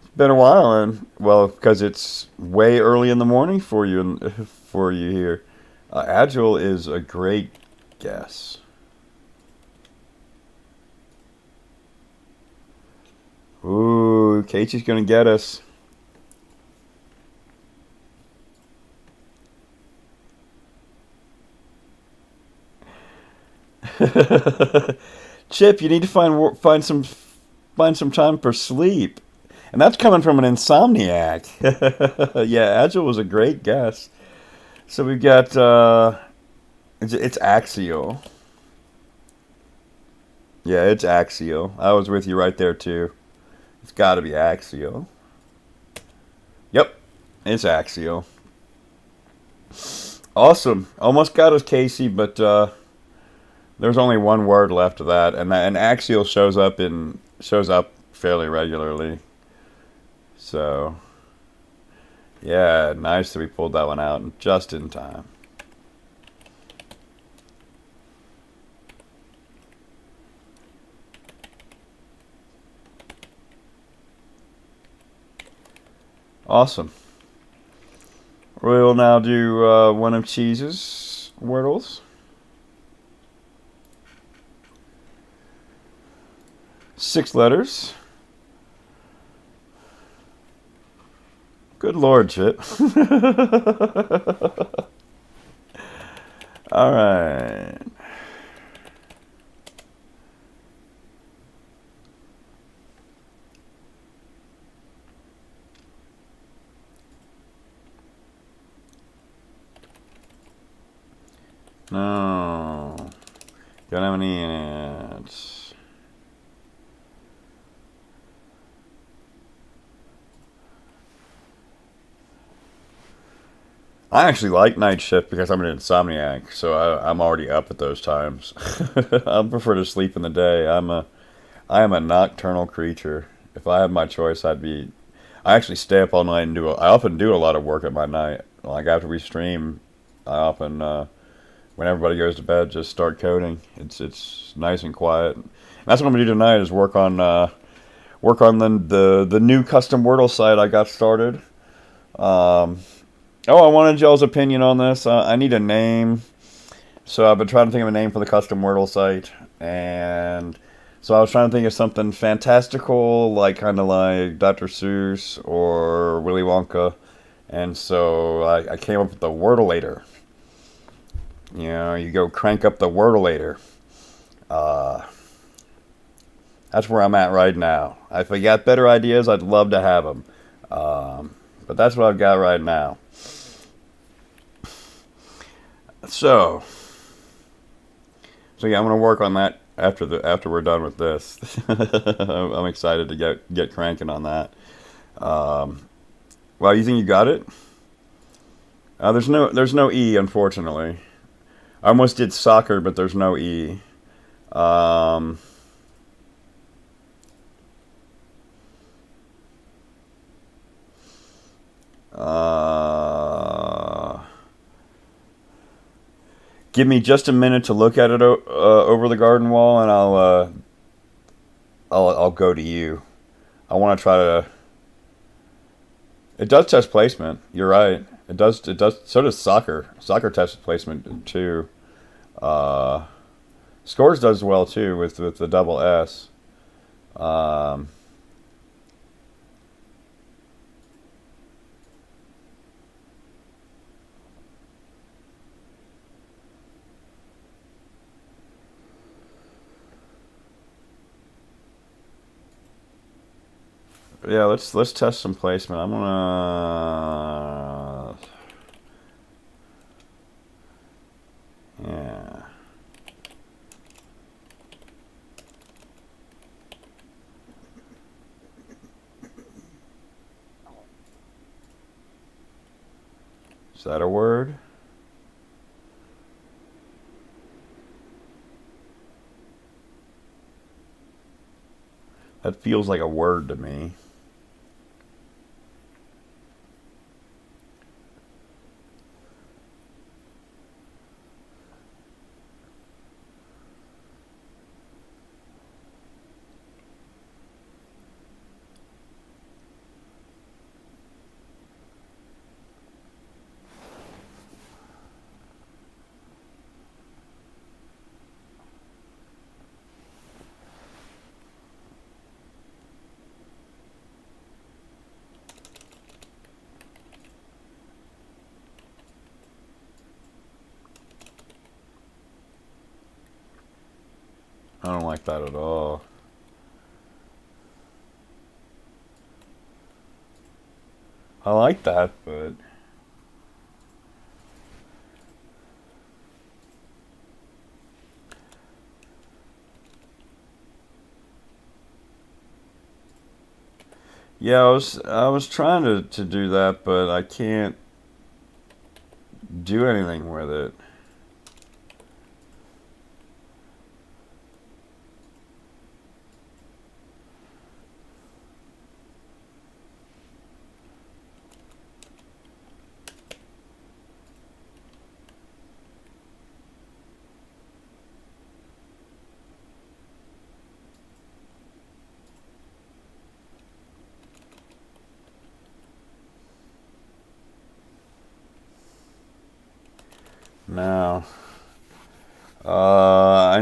It's been a while, and well, because it's way early in the morning for you for you here. Agile is a great guess. Ooh, Casey's gonna get us. Chip, you need to find some time for sleep, and that's coming from an insomniac. Yeah, Agile was a great guess. So we've got it's axial. Yeah, it's axial. I was with you right there too. It's got to be axial. Yep, it's axial. Awesome. Almost got us, Casey, but there's only one word left of that, and axial shows up fairly regularly. So yeah, nice that we pulled that one out just in time. Awesome. We'll now do one of Cheese's Wordles. 6 letters. Good Lord, Chip. All right. No. Don't have any in it. I actually like night shift because I'm an insomniac, so I'm already up at those times. I prefer to sleep in the day. I am a nocturnal creature. If I had my choice, I actually stay up all night and I often do a lot of work at my night. Like after we stream, I often, when everybody goes to bed, just start coding. It's nice and quiet. And that's what I'm gonna do tonight is work on the new custom Wordle site I got started. Um, oh, I wanted y'all's opinion on this. I need a name. So I've been trying to think of a name for the custom Wordle site, and so I was trying to think of something fantastical, like kind of like Dr. Seuss or Willy Wonka, and so I came up with the Wordleator. You know, you go crank up the Wordleator. Uh, that's where I'm at right now. If I got better ideas, I'd love to have them, but that's what I've got right now. So, so yeah, I'm gonna work on that after we're done with this. I'm excited to get cranking on that. Um, well, you think you got it? There's no E, unfortunately. I almost did soccer, but there's no E. Um, uh, Give me just a minute to look at it over the garden wall, and I'll go to you. I want to try to. It does test placement. You're right. It does. It does. So does soccer. Soccer tests placement too. Uh, Scores does well too with the double S. Um, yeah, let's test some placement. I'm gonna. Yeah. Is that a word? That feels like a word to me. I don't like that at all. I like that, but yeah, I was trying to do that, but I can't do anything with it. Now, I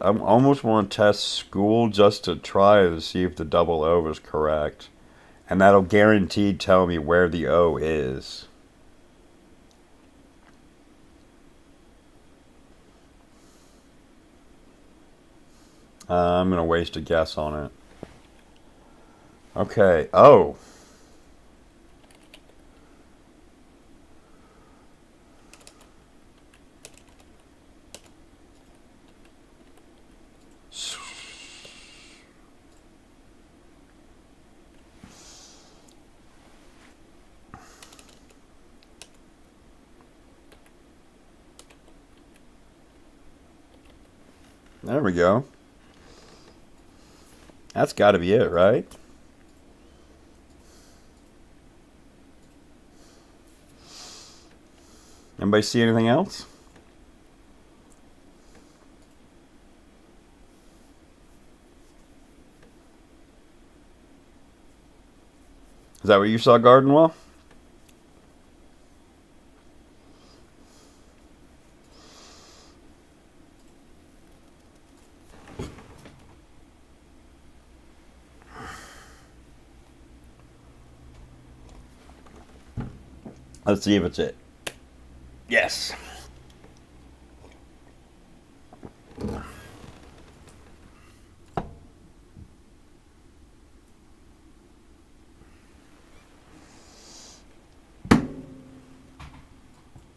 almost want to test school just to try to see if the double O is correct. And that'll guaranteed tell me where the O is. I'm going to waste a guess on it. Okay, O. There we go. That's got to be it, right? Anybody see anything else? Is that what you saw, Gardenwell? Let's see if it's it. Yes.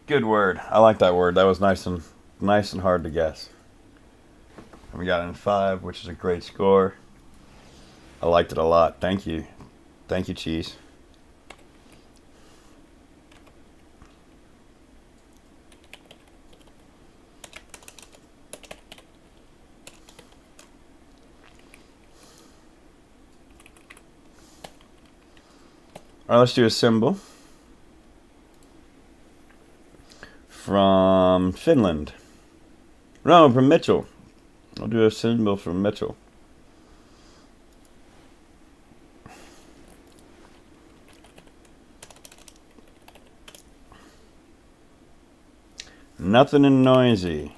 Good word. I like that word. That was nice and hard to guess. And we got it in 5, which is a great score. I liked it a lot. Thank you. Thank you, Cheese. All right, let's do a symbol from Finland. No, from Mitchell. I'll do a symbol from Mitchell. Nothing in noisy.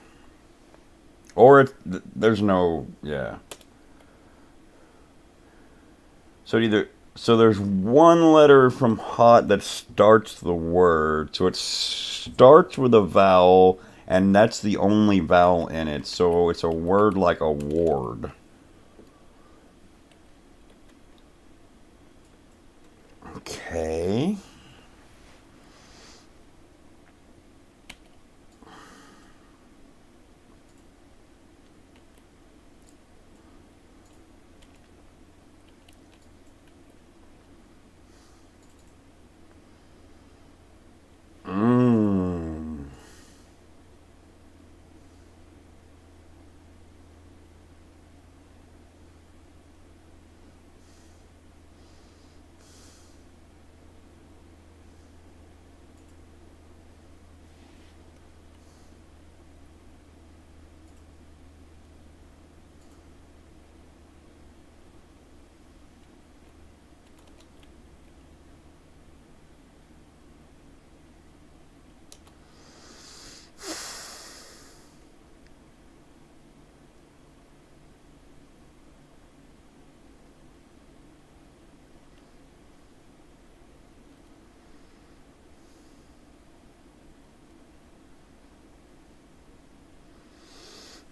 Or there's no, yeah. So there's one letter from hot that starts the word. So it starts with a vowel, and that's the only vowel in it. So it's a word like award. Okay.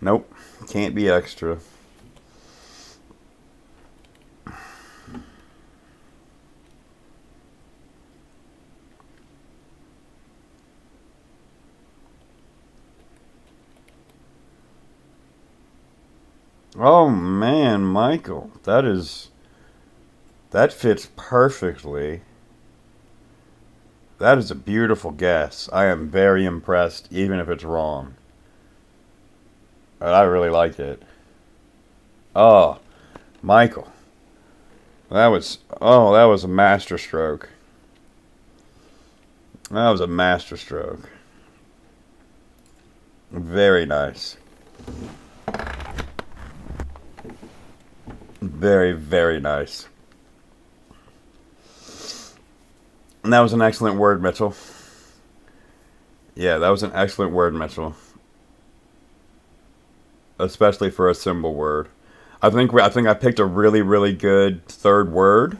Nope. Can't be extra. Oh man, Michael, that fits perfectly. That is a beautiful guess. I am very impressed, even if it's wrong. I really like it. Oh, Michael. That was a master stroke. That was a master stroke. Very nice. Very, very nice. And that was an excellent word, Mitchell. Yeah, that was an excellent word, Mitchell. Especially for a symbol word. I think I picked a really really good third word,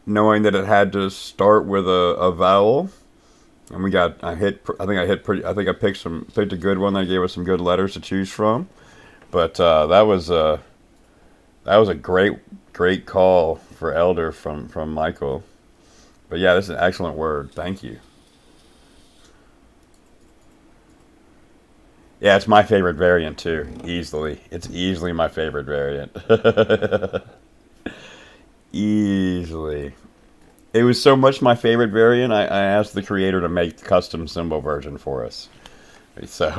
knowing that it had to start with a vowel. And we got I hit I think I hit pretty I think I picked a good one that gave us some good letters to choose from. But that was a great call for elder from Michael. But yeah, this is an excellent word. Thank you. Yeah, it's my favorite variant too. Easily, it's easily my favorite variant. Easily. It was so much my favorite variant. I asked the creator to make the custom symbol version for us. So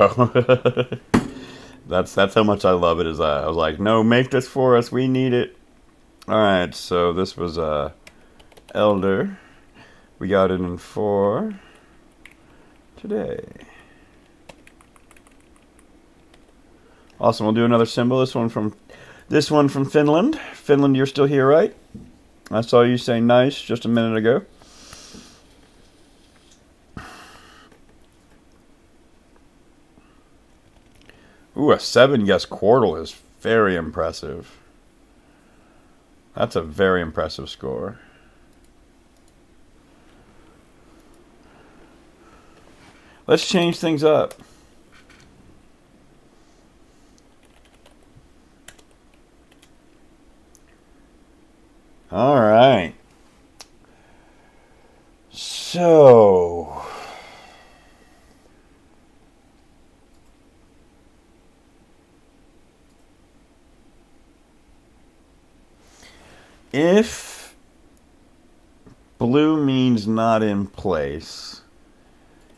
that's how much I love it. Is I was like, no, make this for us. We need it. All right. So this was elder. We got it in 4 today. Awesome. We'll do another symbol. This one from Finland. Finland, you're still here, right? I saw you say nice just a minute ago. Ooh, a 7 guess quartal is very impressive. That's a very impressive score. Let's change things up. All right. So, if blue means not in place,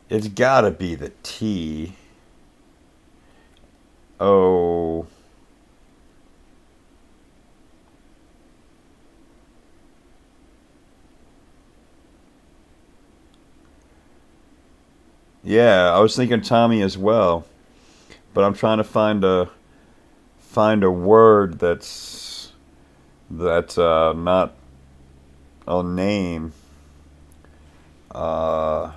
it's got to be the T. O. Yeah, I was thinking Tommy as well, but I'm trying to find a word that's not a name. Uh,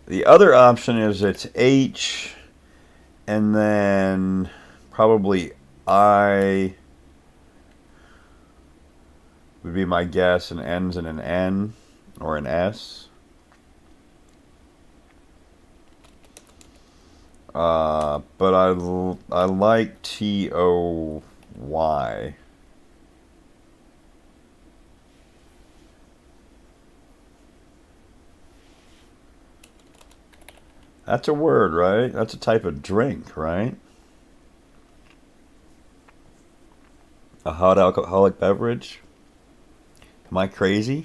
the other option is it's H, and then probably I would be my guess, and ends in an N or an S. But I like Toy. That's a word, right? That's a type of drink, right? A hot alcoholic beverage. Am I crazy?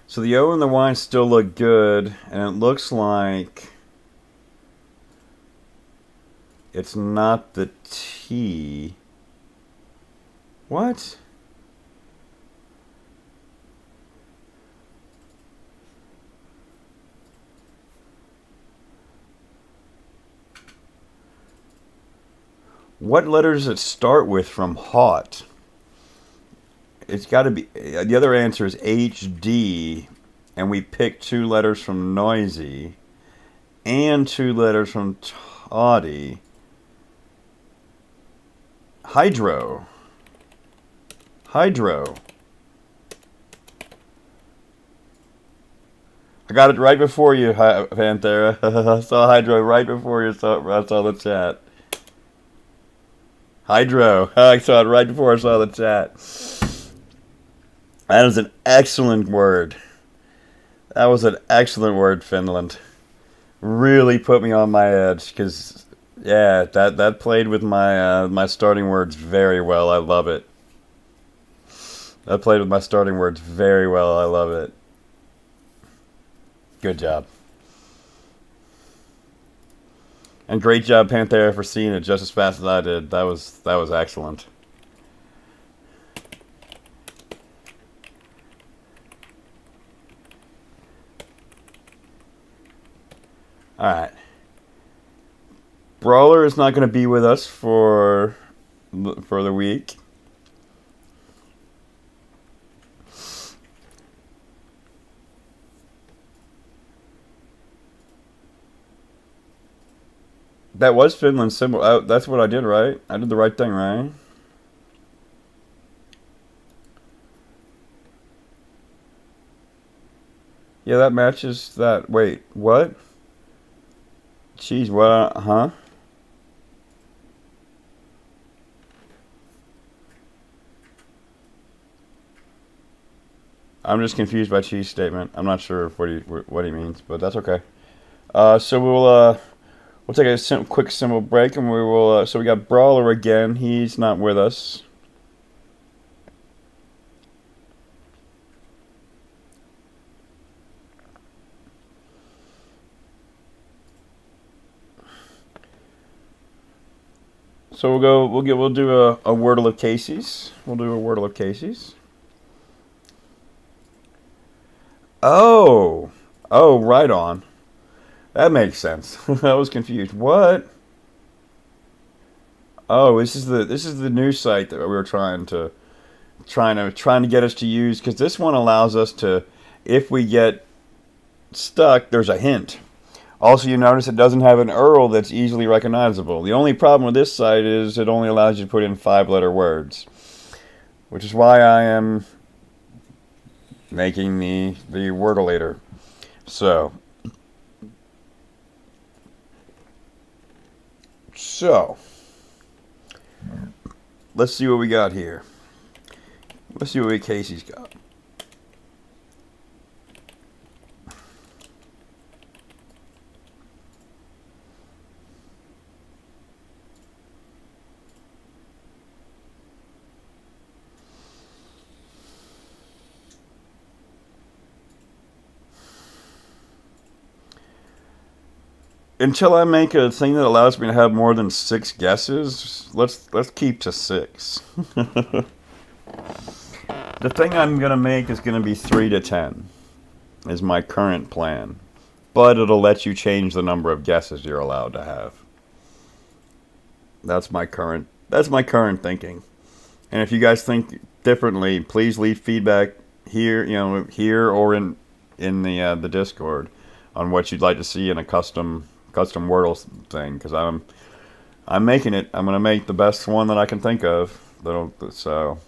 So the O and the Y still look good, and it looks like it's not the T. What? What letter does it start with from hot? It's got to be. The other answer is HD, and we picked 2 letters from noisy and 2 letters from toddy. Hydro. Hydro. I got it right before you, Panthera. I saw Hydro right before you I saw the chat. Hydro. I saw it right before I saw the chat. That is an excellent word. That was an excellent word, Finland. Really put me on my edge, because yeah, that played with my starting words very well. I love it. That played with my starting words very well. I love it. Good job. And great job, Panthera, for seeing it just as fast as I did. That was excellent. All right. Brawler is not going to be with us for the week. That was Finland's symbol. That's what I did, right? I did the right thing, right? Yeah, that matches that. Wait, what? Jeez, what? Huh? I'm just confused by Cheese statement. I'm not sure what he means, but that's okay. So we'll take a quick symbol break, and we will. So we got Brawler again. He's not with us. So we'll do a Wordle of Casey's. We'll do a Wordle of Casey's. Oh, oh, right on. That makes sense. I was confused. What? Oh, this is the new site that we were trying to get us to use, because this one allows us to, if we get stuck, there's a hint. Also, you notice it doesn't have an URL that's easily recognizable. The only problem with this site is it only allows you to put in 5-letter words, which is why I am making the Wordleator. So let's see what we got here. Let's see what Casey's got. Until I make a thing that allows me to have more than 6 guesses, let's keep to 6. The thing I'm gonna make is gonna be 3 to 10, is my current plan, but it'll let you change the number of guesses you're allowed to have. That's my current thinking. And if you guys think differently, please leave feedback here, here or in the Discord on what you'd like to see in a custom Wordle thing, because I'm making it. I'm gonna make the best one that I can think of. So,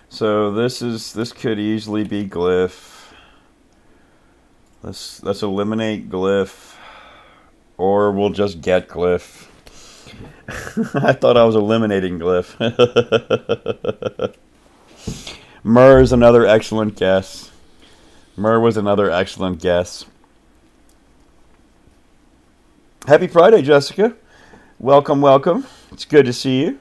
so this could easily be glyph. Let's eliminate glyph, or we'll just get glyph. I thought I was eliminating glyph. Mur is another excellent guess. Mur was another excellent guess. Happy Friday, Jessica. Welcome, welcome. It's good to see you.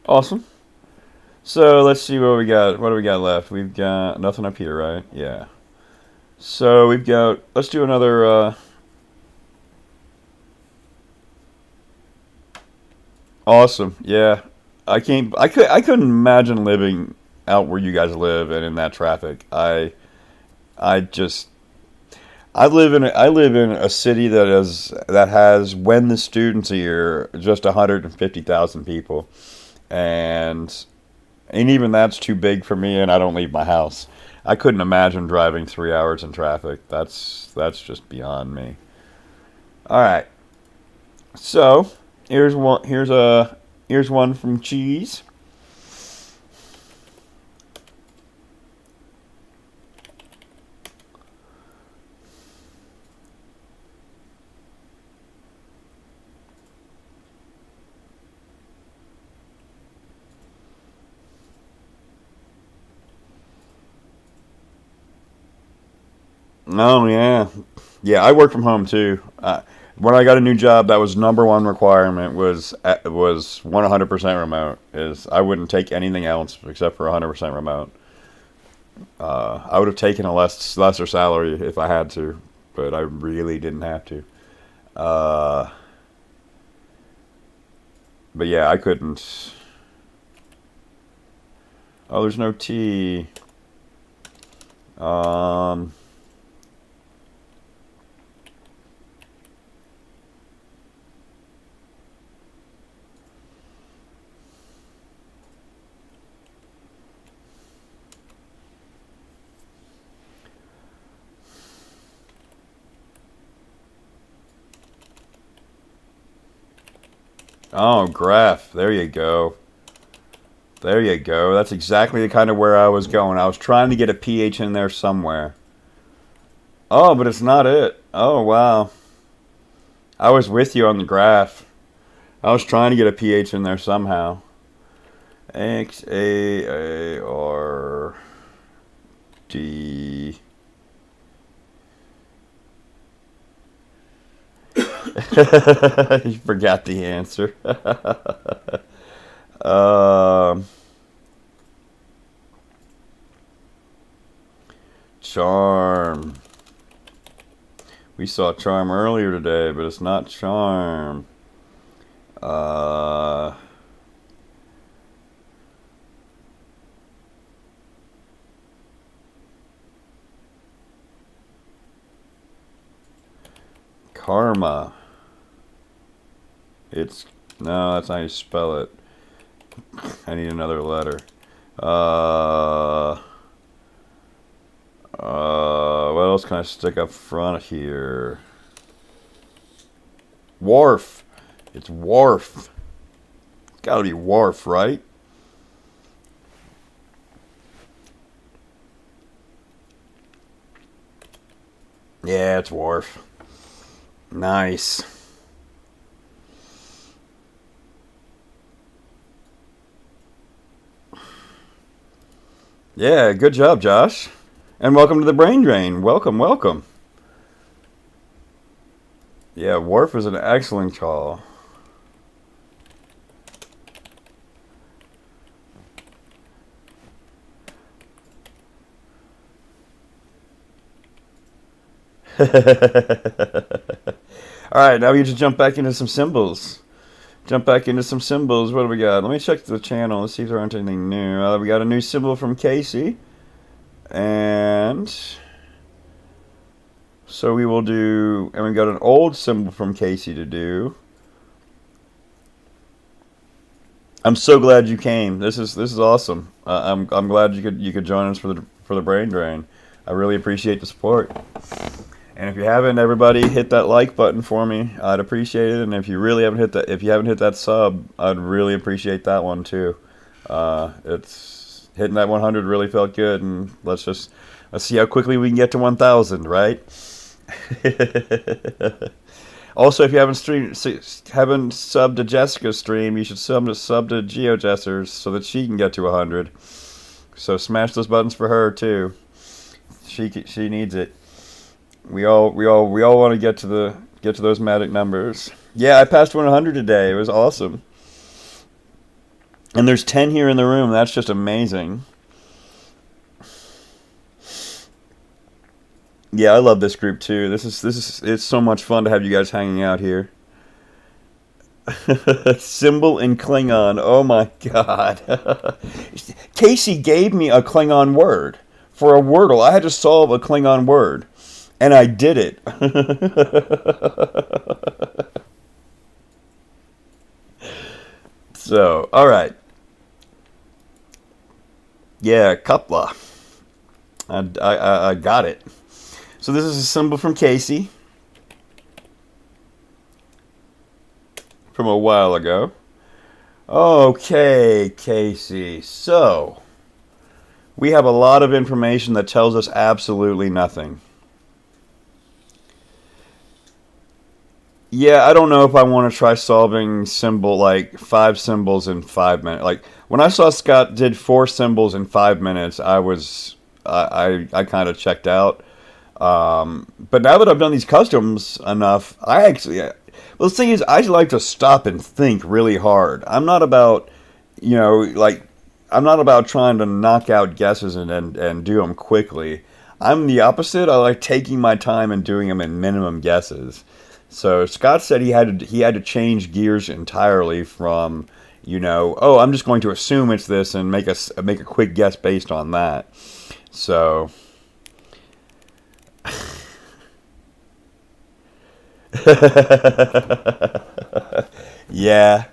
Awesome. So let's see what we got. What do we got left? We've got nothing up here, right? Yeah. So we've got. Let's do another. Awesome. Yeah. I couldn't imagine living out where you guys live and in that traffic. I just. I live in a city that has, when the students are here, just 150,000 people, and even that's too big for me, and I don't leave my house. I couldn't imagine driving 3 hours in traffic. That's just beyond me. All right. So here's one. Here's one from Cheese. Oh yeah, yeah. I work from home too. When I got a new job, that was number one requirement was 100% remote. Is I wouldn't take anything else except for 100% remote. I would have taken a lesser salary if I had to, but I really didn't have to. Uh, but yeah, I couldn't. Oh, there's no T. Um, oh, graph. There you go. There you go. That's exactly the kind of where I was going. I was trying to get a PH in there somewhere. Oh, but it's not it. Oh, wow. I was with you on the graph. I was trying to get a PH in there somehow. Xaard. You forgot the answer. um, charm. We saw charm earlier today, but it's not charm. Uh, karma. It's no, that's not how you spell it. I need another letter. Uh, what else can I stick up front here? Wharf. It's wharf. It's gotta be wharf, right? Yeah, it's wharf. Nice. Yeah, good job, Josh. And welcome to the Brain Drain. Welcome, welcome. Yeah, wharf is an excellent call. All right, now we just jump back into some symbols. Jump back into some symbols. What do we got? Let me check the channel. Let's see if there aren't anything new. We got a new symbol from Casey. And so we will do, and we got an old symbol from Casey to do. I'm so glad you came. This is awesome. I'm glad you could join us for the brain drain. I really appreciate the support. And if you haven't, everybody hit that like button for me. I'd appreciate it. And if you really haven't hit that sub, I'd really appreciate that one too. It's hitting that 100 really felt good, and let's see how quickly we can get to 1,000, right? Also, if you haven't subbed to Jessica's stream, you should sub to GeoJessers so that she can get to 100. So smash those buttons for her too. She needs it. We all want to get to those magic numbers. Yeah, I passed 100 today. It was awesome. And there's 10 here in the room. That's just amazing. Yeah, I love this group too. It's so much fun to have you guys hanging out here. Symbol in Klingon. Oh my god. Casey gave me a Klingon word for a Wordle. I had to solve a Klingon word, and I did it. So, all right. Yeah, Kupla. I got it. So this is a symbol from Casey from a while ago. Okay, Casey. So we have a lot of information that tells us absolutely nothing. Yeah, I don't know if I want to try solving like 5 symbols in 5 minutes. Like when I saw Scott did 4 symbols in 5 minutes, I kind of checked out. But now that I've done these customs enough, I actually, well, the thing is, I like to stop and think really hard. I'm not about, like, I'm not about trying to knock out guesses and do them quickly. I'm the opposite. I like taking my time and doing them in minimum guesses. So Scott said he had to change gears entirely from, oh, I'm just going to assume it's this and make a quick guess based on that. So yeah,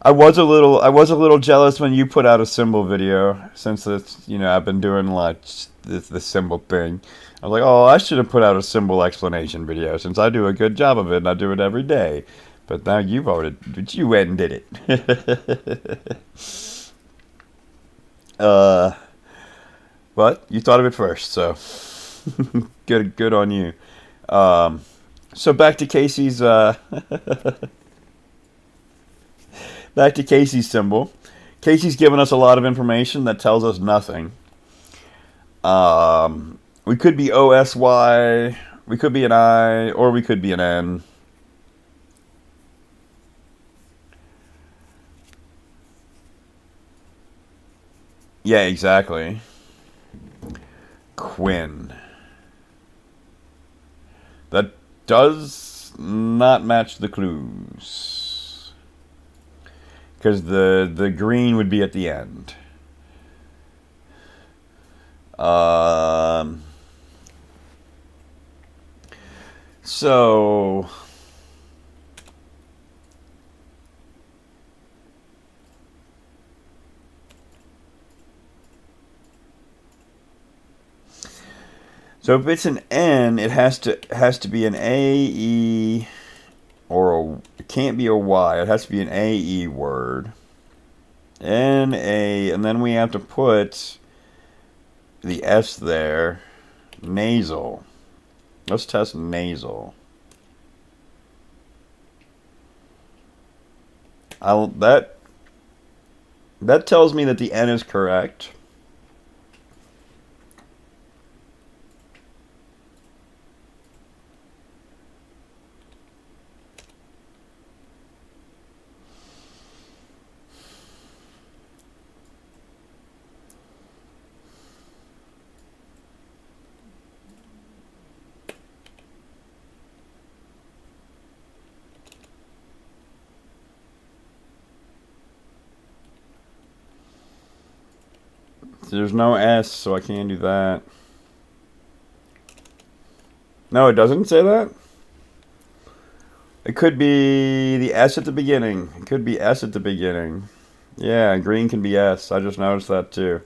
I was a little jealous when you put out a symbol video, since it's, I've been doing like this symbol thing. I was like, oh, I should have put out a symbol explanation video, since I do a good job of it and I do it every day. But now you voted, but you went and did it. uh, but you thought of it first, so good on you. Um, so back to Casey's symbol. Casey's given us a lot of information that tells us nothing. We could be OSY, we could be an I, or we could be an N. Yeah, exactly. Quinn. That does not match the clues, because the green would be at the end. Um, so so if it's an N, it has to be an A E, it can't be a Y. It has to be an A E word. N A, and then we have to put the S there. Nasal. Let's test nasal. That tells me that the N is correct. There's no S, so I can't do that. No, it doesn't say that. It could be the S at the beginning. It could be S at the beginning. Yeah, green can be S. I just noticed that too.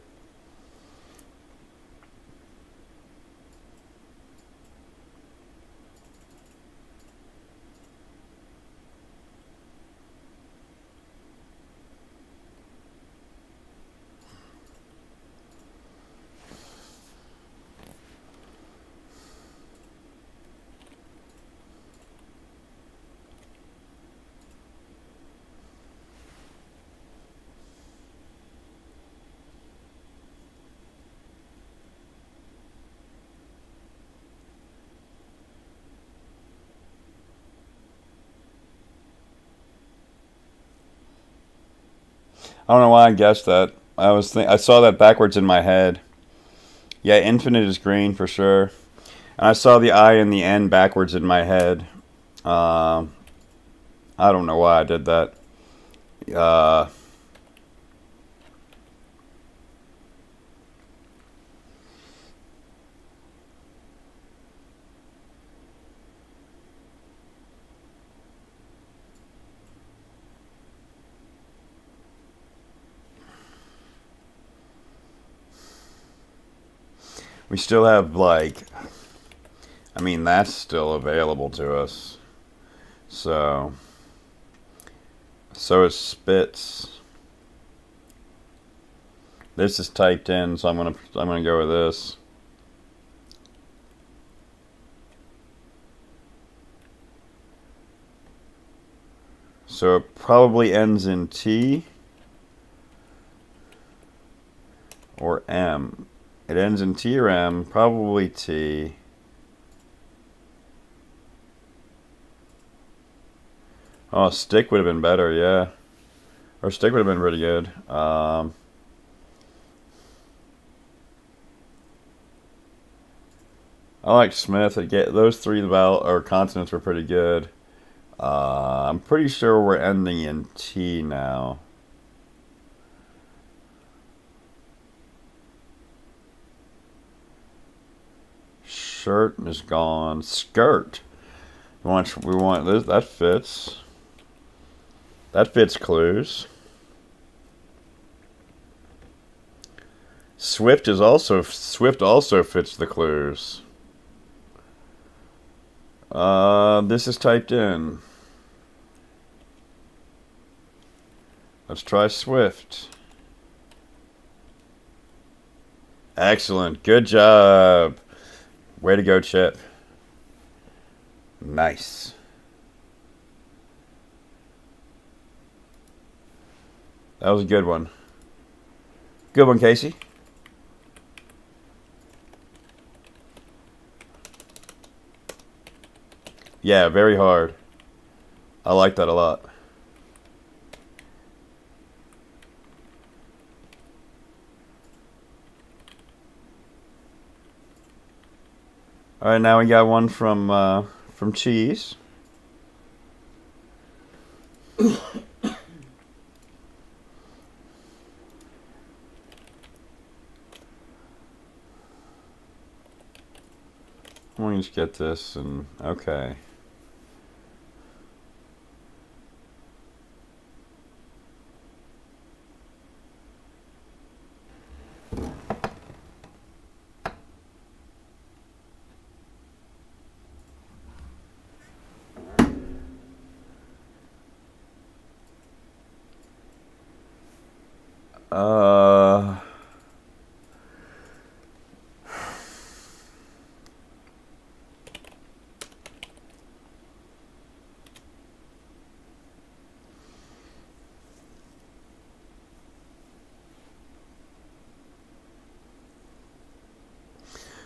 I don't know why I guessed that. I saw that backwards in my head. Yeah, infinite is green for sure. And I saw the I and the N backwards in my head. Um, I don't know why I did that. Uh, we still have that's still available to us. So, so is spits. This is typed in, so I'm gonna go with this. So it probably ends in T or M. It ends in T or M, probably T. Oh, stick would have been better, yeah. Or stick would have been pretty good. I like Smith. Those three vowel or consonants were pretty good. I'm pretty sure we're ending in T now. Shirt is gone. Skirt. We want this. That fits. That fits clues. Swift also fits the clues. This is typed in. Let's try Swift. Excellent. Good job. Way to go, Chip. Nice. That was a good one. Good one, Casey. Yeah, very hard. I like that a lot. All right, now we got one from Cheese. Let me just get this and okay.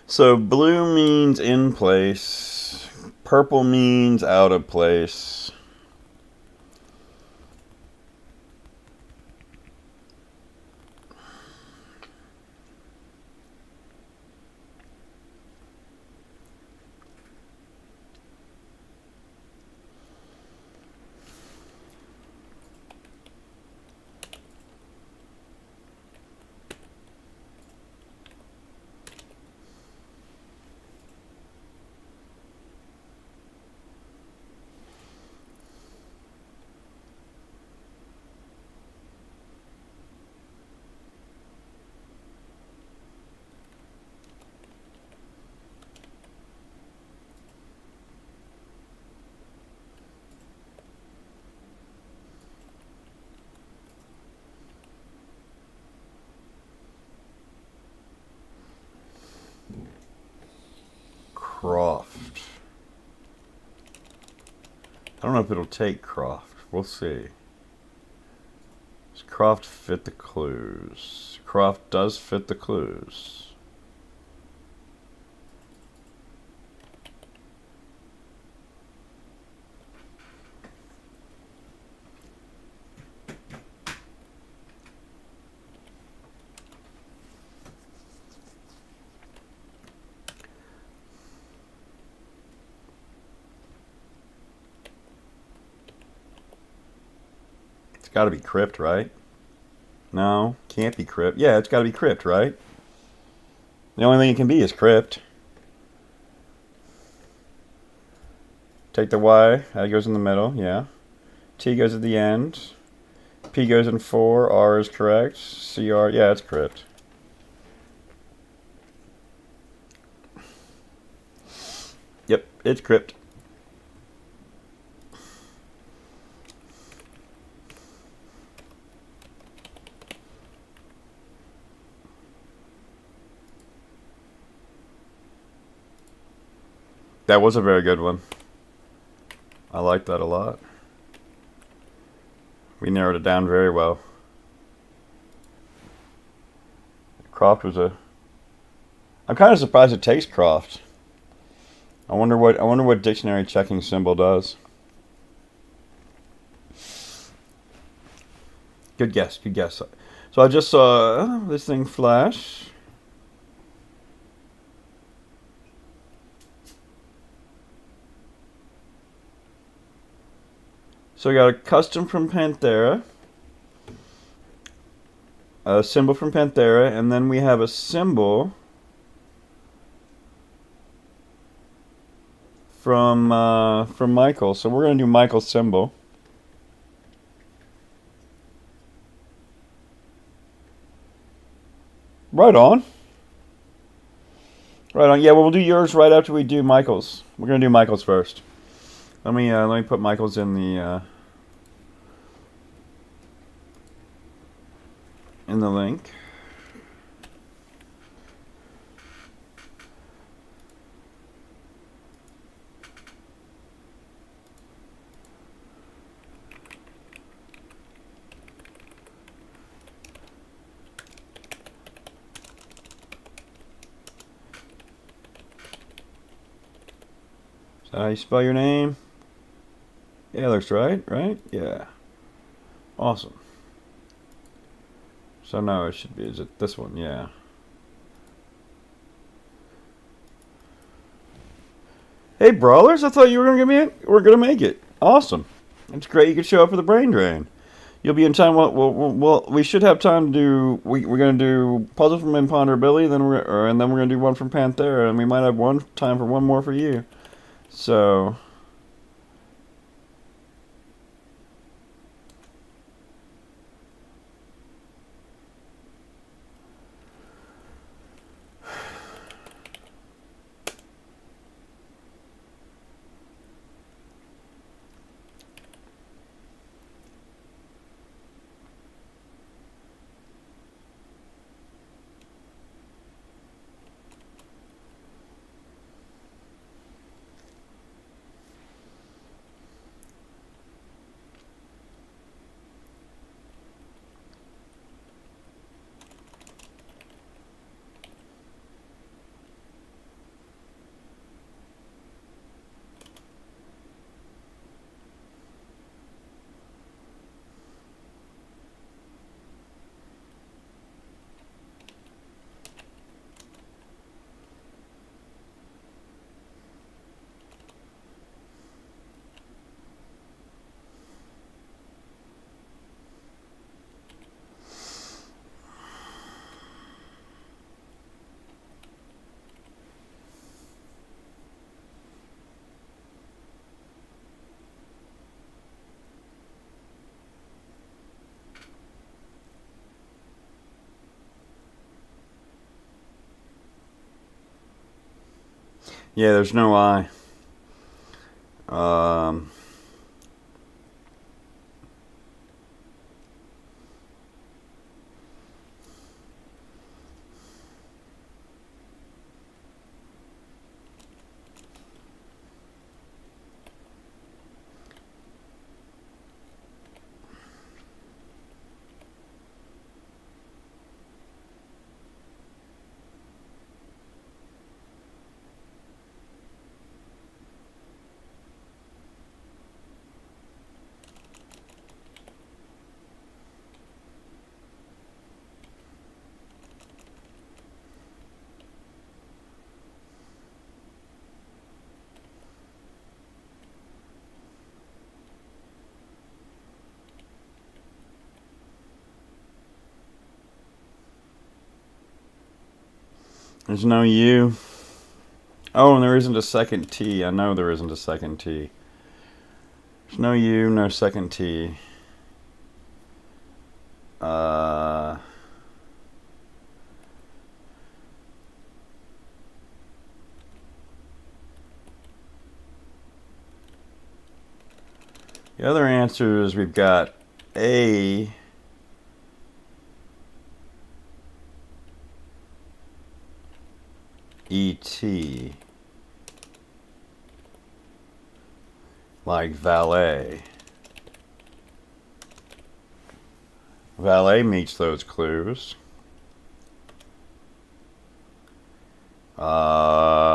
So blue means in place. Purple means out of place. Croft. I don't know if it'll take Croft. We'll see. Does Croft fit the clues? Croft does fit the clues. It's got to be crypt, right? No, can't be crypt. Yeah, it's got to be crypt, right? The only thing it can be is crypt. Take the Y, that goes in the middle, yeah. T goes at the end. P goes in 4, R is correct. CR, yeah, it's crypt. Yep, it's crypt. That was a very good one. I like that a lot. We narrowed it down very well. Croft was a I'm kind of surprised it takes Croft. I wonder what dictionary checking symbol does. Good guess. Good guess. So I just saw this thing flash. So we got a custom from Panthera, a symbol from Panthera, and then we have a symbol from Michael. So we're gonna do Michael's symbol. Right on. Right on. Yeah, well, we'll do yours right after we do Michael's. We're gonna do Michael's first. Let me put Michael's in the link. Is that how you spell your name? Yeah, looks right. Right? Yeah. Awesome. So now it should be. Is it this one? Yeah. Hey, brawlers! I thought you were gonna make it. Awesome. It's great you could show up for the brain drain. You'll be in time. We should have time to do. We're gonna do puzzle from Imponderability, and then we're gonna do one from Panthera, and we might have time for one more for you. So. Yeah, there's no I. Um, there's no U. Oh, and there isn't a second T. I know there isn't a second T. There's no U, no second T. Uh, the other answer is we've got A. E.T. like valet. Valet meets those clues. Uh,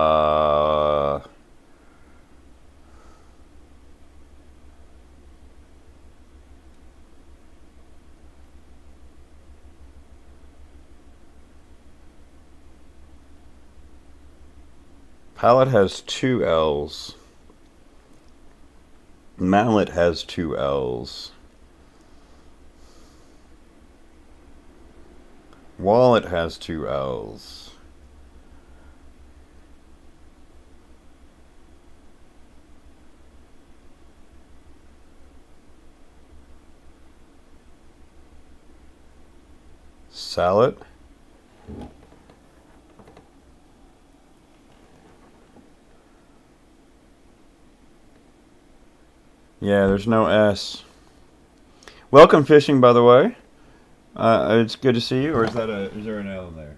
Palette has two L's. Mallet has two L's. Wallet has two L's. Salad. Yeah, there's no S. Welcome fishing, by the way. It's good to see you. Or is there an L in there?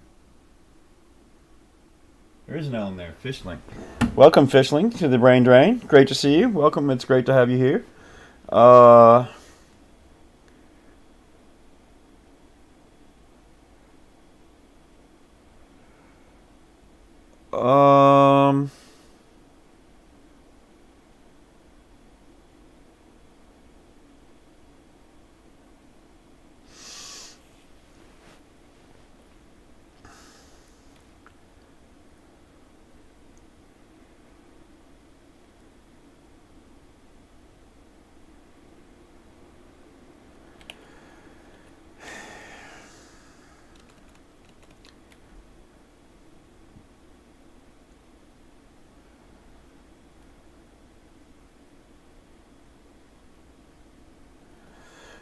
There is an L in there. Fishling. Welcome, Fishling, to the Brain Drain. Great to see you. Welcome. It's great to have you here. Uh, um,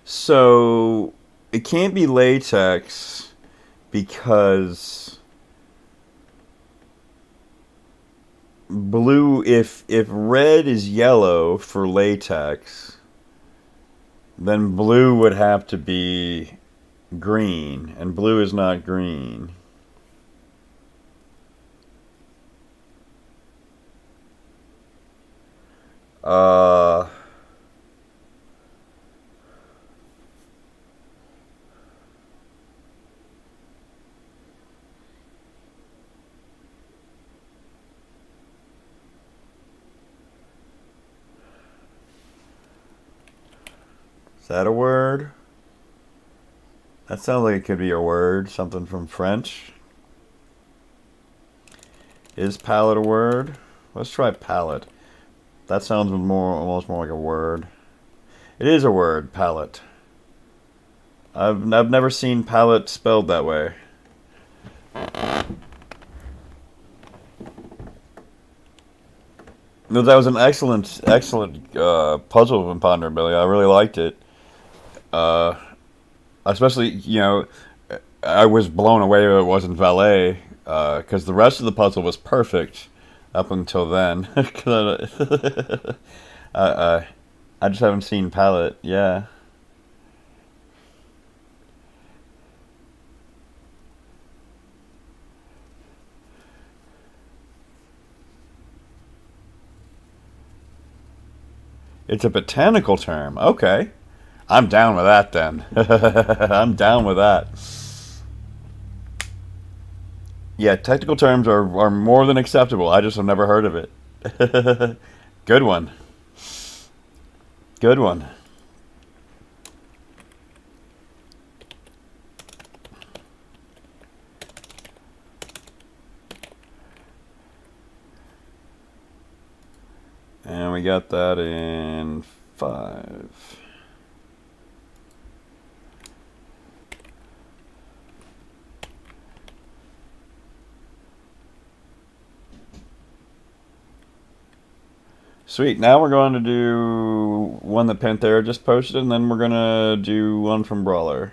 so it can't be latex because blue. If red is yellow for latex, then blue would have to be green, and blue is not green. Uh, is that a word? That sounds like it could be a word, something from French. Is palette a word? Let's try palette. That sounds almost more like a word. It is a word, palette. I've never seen palette spelled that way. No, that was an excellent puzzle from Ponderbilly. I really liked it. Uh, Especially, I was blown away that it wasn't valet because the rest of the puzzle was perfect up until then. uh, I just haven't seen palette. Yeah. It's a botanical term. Okay. I'm down with that then. I'm down with that. Yeah, technical terms are more than acceptable. I just have never heard of it. Good one. Good one. And we got that in 5. Sweet. Now we're going to do one that Panthera just posted, and then we're going to do one from Brawler.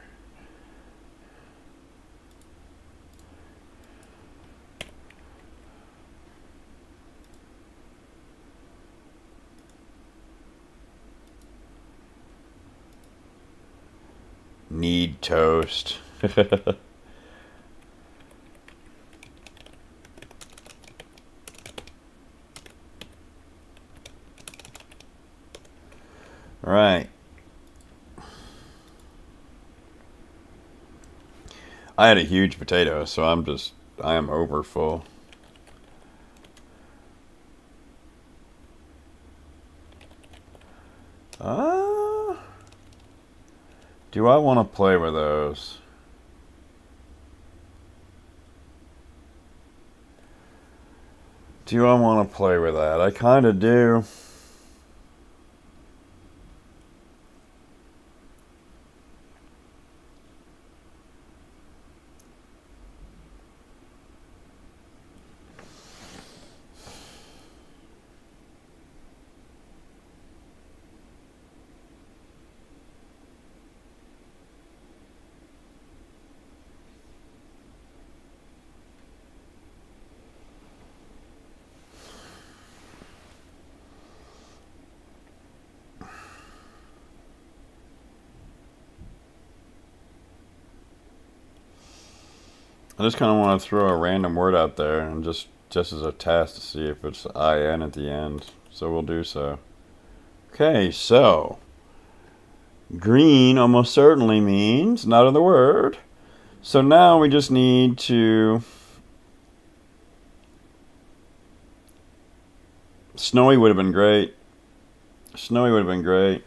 Need toast. All right. I had a huge potato, so I am over full. Do I want to play with those? Do I want to play with that? I kind of do. I just kind of want to throw a random word out there and just as a test to see if it's IN at the end. So we'll do so. Okay, so green almost certainly means not in the word. So now we just need to... Snowy would have been great. Snowy would have been great.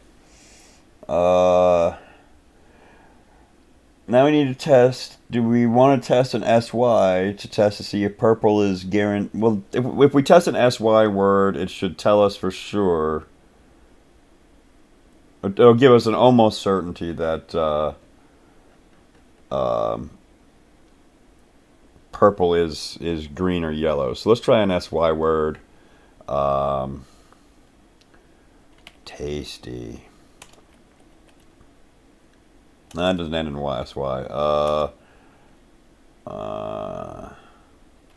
Now we need to test. Do we want to test an SY to test to see if purple is guaranteed? Well, if we test an SY word, it should tell us for sure. It'll give us an almost certainty that purple is green or yellow. So let's try an SY word. Tasty. That doesn't end in YSY.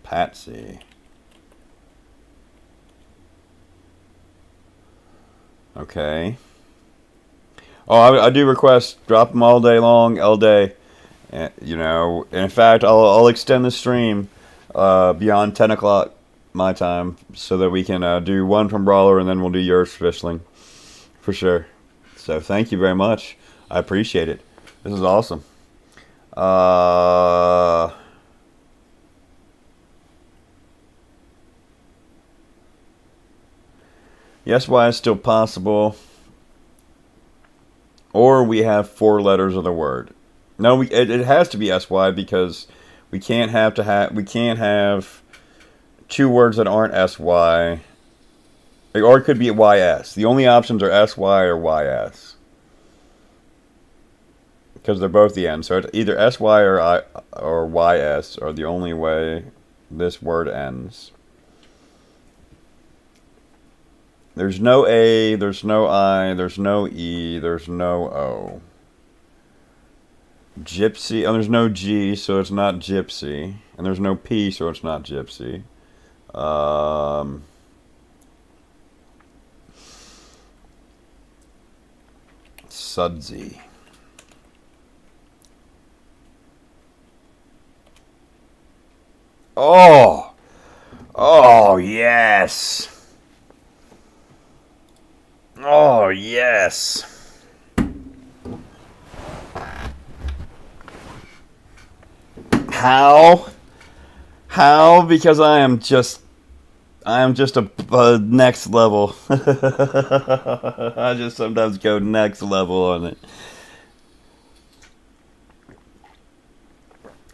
Patsy. Okay. Oh, I do request drop them all day long, all day. You know, in fact, I'll extend the stream beyond 10 o'clock my time so that we can do one from Brawler and then we'll do yours for Fishling. For sure. So thank you very much. I appreciate it. This is awesome. Yes, why is still possible. Or we have 4 letters of the word. No, it has to be SY because we can't have 2 words that aren't SY. Or it could be YS. The only options are SY or YS. Because they're both the end. So it's either SY or YS are the only way this word ends. There's no A, there's no I, there's no E, there's no O. Gypsy, there's no G, so it's not gypsy. And there's no P, so it's not gypsy. Sudsy. Oh! Oh, yes! Oh, yes! How? How? Because I am just a next level. I just sometimes go next level on it.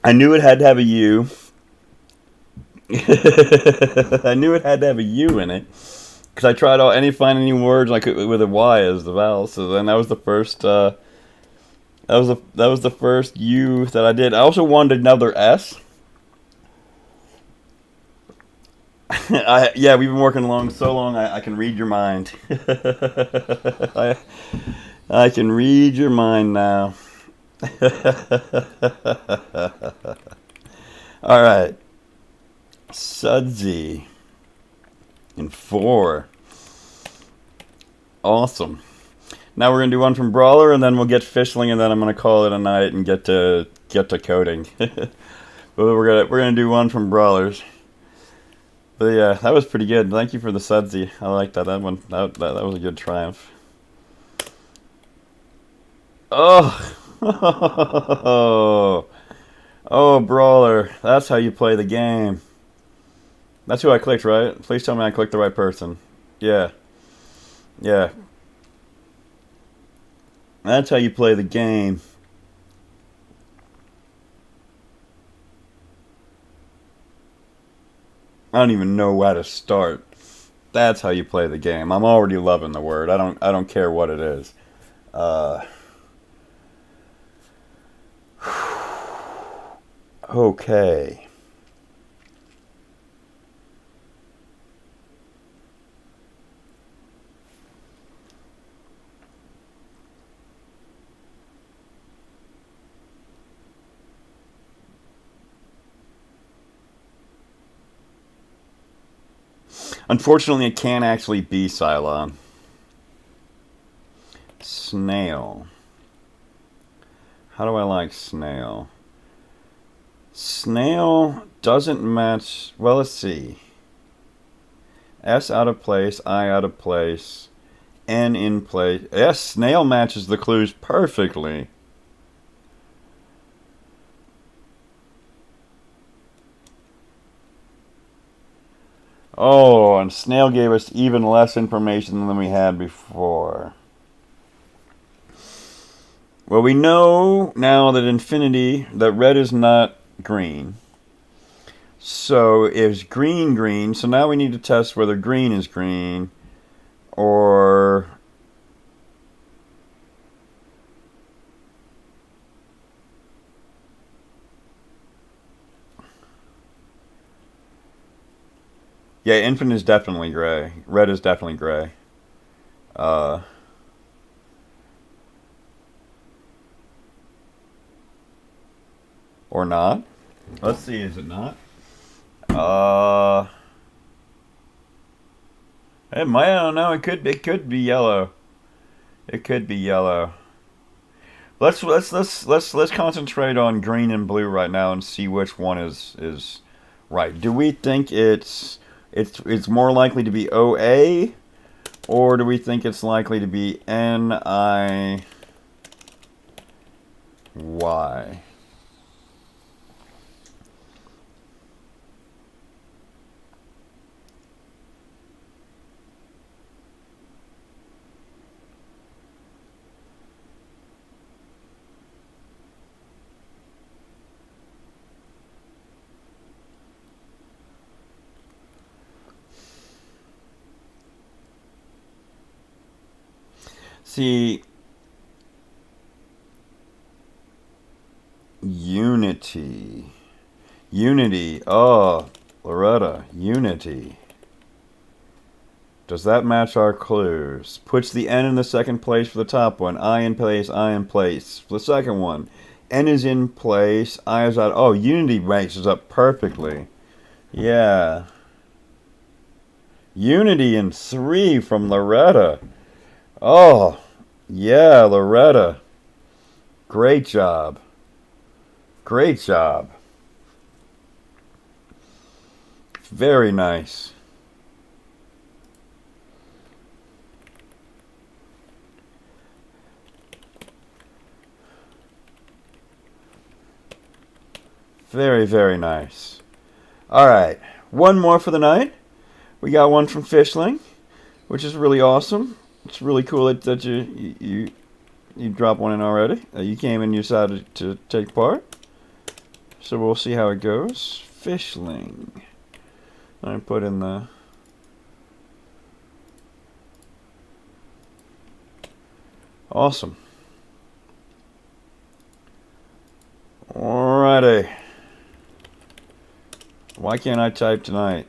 I knew it had to have a U. I knew it had to have a U in it because I tried find any words I could with a Y as the vowel. So then that was the first. That was the first U that I did. I also wanted another S. Yeah, we've been working along so long. I can read your mind. I can read your mind now. All right. Sudsy in 4. Awesome. Now we're gonna do one from Brawler, and then we'll get Fishling, and then I'm gonna call it a night and get to coding. But we're gonna do one from Brawlers. But yeah, that was pretty good. Thank you for the Sudsy. I like that. That one. That was a good triumph. Oh. Oh, Brawler. That's how you play the game. That's who I clicked, right? Please tell me I clicked the right person. Yeah. Yeah. That's how you play the game. I don't even know how to start. That's how you play the game. I'm already loving the word. I don't care what it is. Uh, okay. Unfortunately, it can't actually be Cylon. Snail. How do I like snail? Snail doesn't match. Well, let's see. S out of place, I out of place, N in place. Yes, snail matches the clues perfectly. Oh, and snail gave us even less information than we had before. Well, we know now that red is not green. So is green green? So now we need to test whether green is green or yeah, infant is definitely gray. Red is definitely gray. Uh, or not? Let's see. Is it not? Uh, it might. I don't know. It could. It could be yellow. It could be yellow. Let's concentrate on green and blue right now and see which one is right. Do we think it's more likely to be OA, or do we think it's likely to be NIY? See, unity. Unity. Oh, Loretta. Unity. Does that match our clues? Puts the N in the second place for the top one. I in place, I in place. For the second one. N is in place, I is out. Oh, unity matches up perfectly. Yeah. Unity in 3 from Loretta. Oh, yeah, Loretta. Great job. Great job. Very nice. Very, very nice. All right. One more for the night. We got one from Fishling, which is really awesome. It's really cool that you dropped one in already. You came and you decided to take part. So we'll see how it goes. Fishling. I put in the... Awesome. Alrighty. Why can't I type tonight?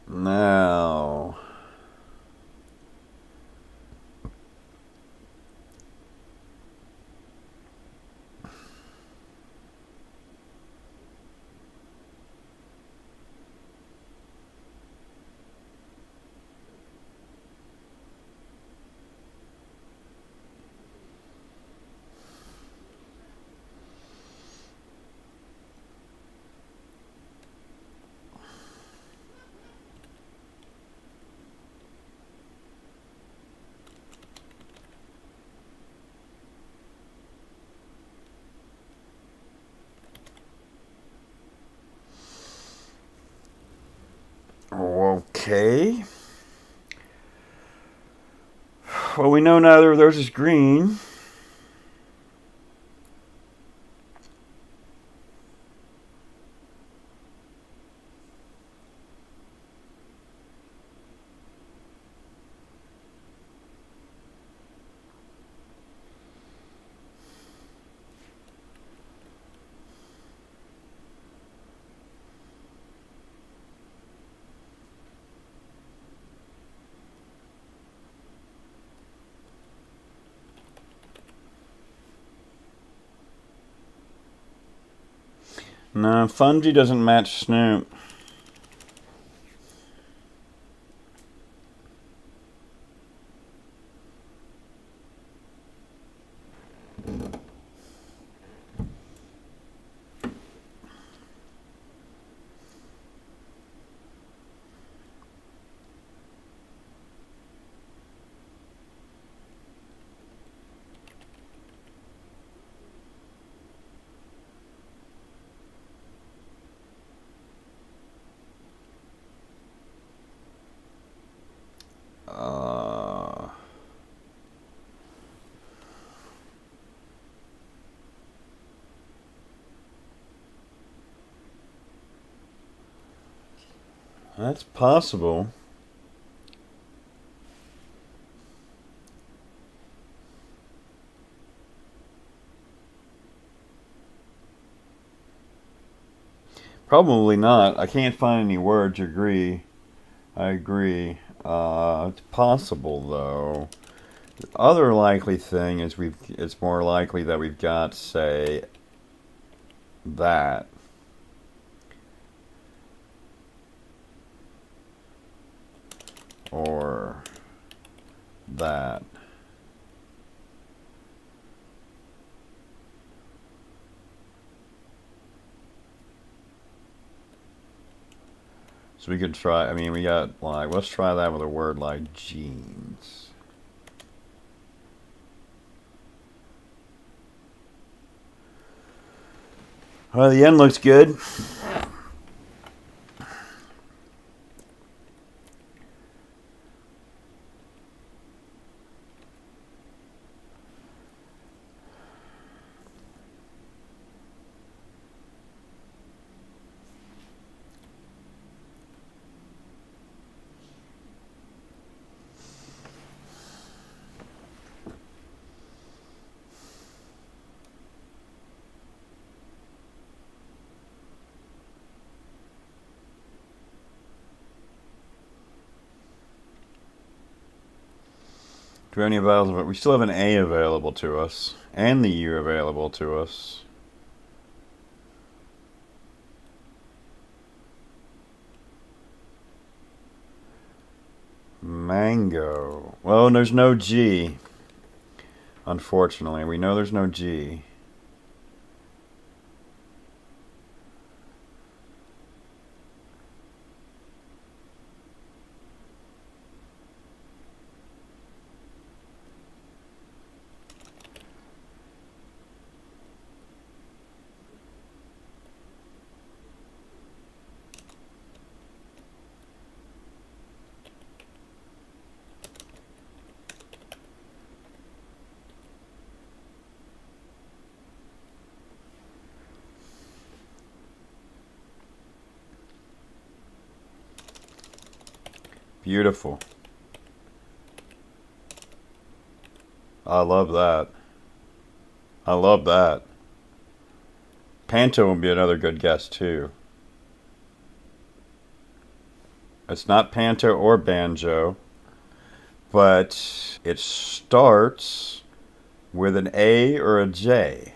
Now... Okay. Well, we know neither of those is green. No, Fungi doesn't match Snoop. That's possible. Probably not. I can't find any words. Agree. I agree. It's possible though. The other likely thing is it's more likely that we've got, say, that. Or that. So we could try, I mean, we got, like, let's try that with a word like jeans. Well, the end looks good. Do we have any available? We still have an A available to us, and the U available to us. Mango. Well, there's no G. Unfortunately, we know there's no G. Beautiful. I love that. I love that. Panto would be another good guess, too. It's not panto or banjo, but it starts with an A or a J.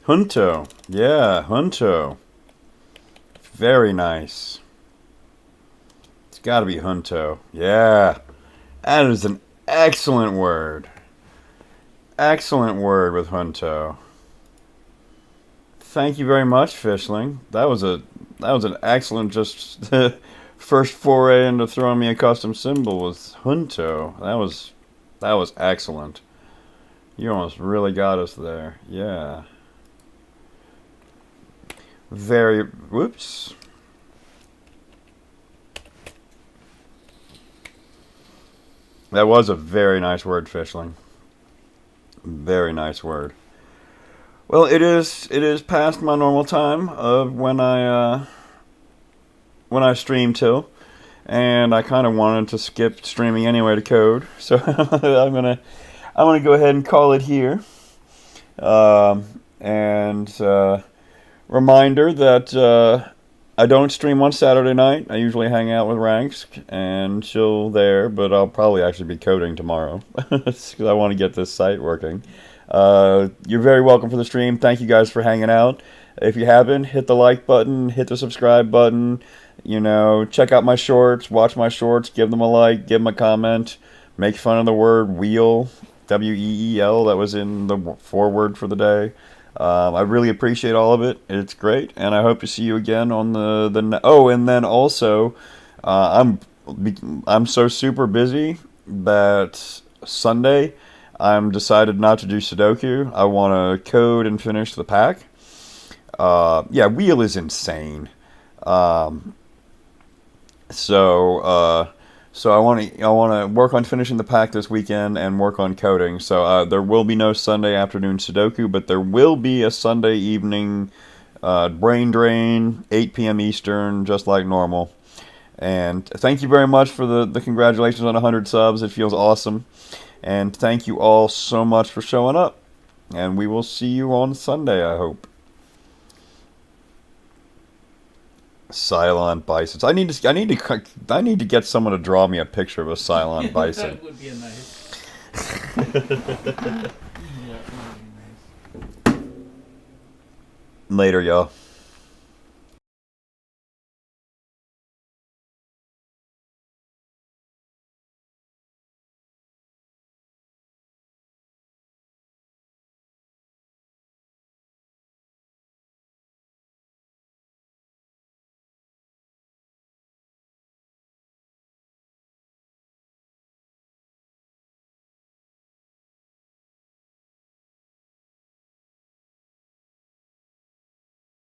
Junto. Yeah, junto. Very nice. got to be junto. Yeah. That is an excellent word. Excellent word with junto. Thank you very much, Fishling. That was an excellent just first foray into throwing me a custom symbol with junto. That was excellent. You almost really got us there. Yeah. Very. Whoops. That was a very nice word, Fishling. Very nice word. Well, it is past my normal time of when I stream till, and I kind of wanted to skip streaming anyway to code, so I'm gonna go ahead and call it here. And reminder that I don't stream on Saturday night. I usually hang out with Ranks and chill there, but I'll probably actually be coding tomorrow because I want to get this site working. You're very welcome for the stream. Thank you guys for hanging out. If you haven't, hit the like button, hit the subscribe button. Check out my shorts, watch my shorts, give them a like, give them a comment, make fun of the word wheel, WEEL, that was in the foreword for the day. I really appreciate all of it. It's great, and I hope to see you again on the. Oh, and then also, I'm so super busy that Sunday I'm decided not to do Sudoku. I want to code and finish the pack. Yeah, wheel is insane. Um, so I want to work on finishing the pack this weekend and work on coding. So there will be no Sunday afternoon Sudoku, but there will be a Sunday evening brain drain, 8 p.m. Eastern, just like normal. And thank you very much for the congratulations on 100 subs. It feels awesome. And thank you all so much for showing up. And we will see you on Sunday, I hope. Cylon bisons. I need to get someone to draw me a picture of a Cylon bison. That would be a nice. Yeah, that would be nice. Later, y'all.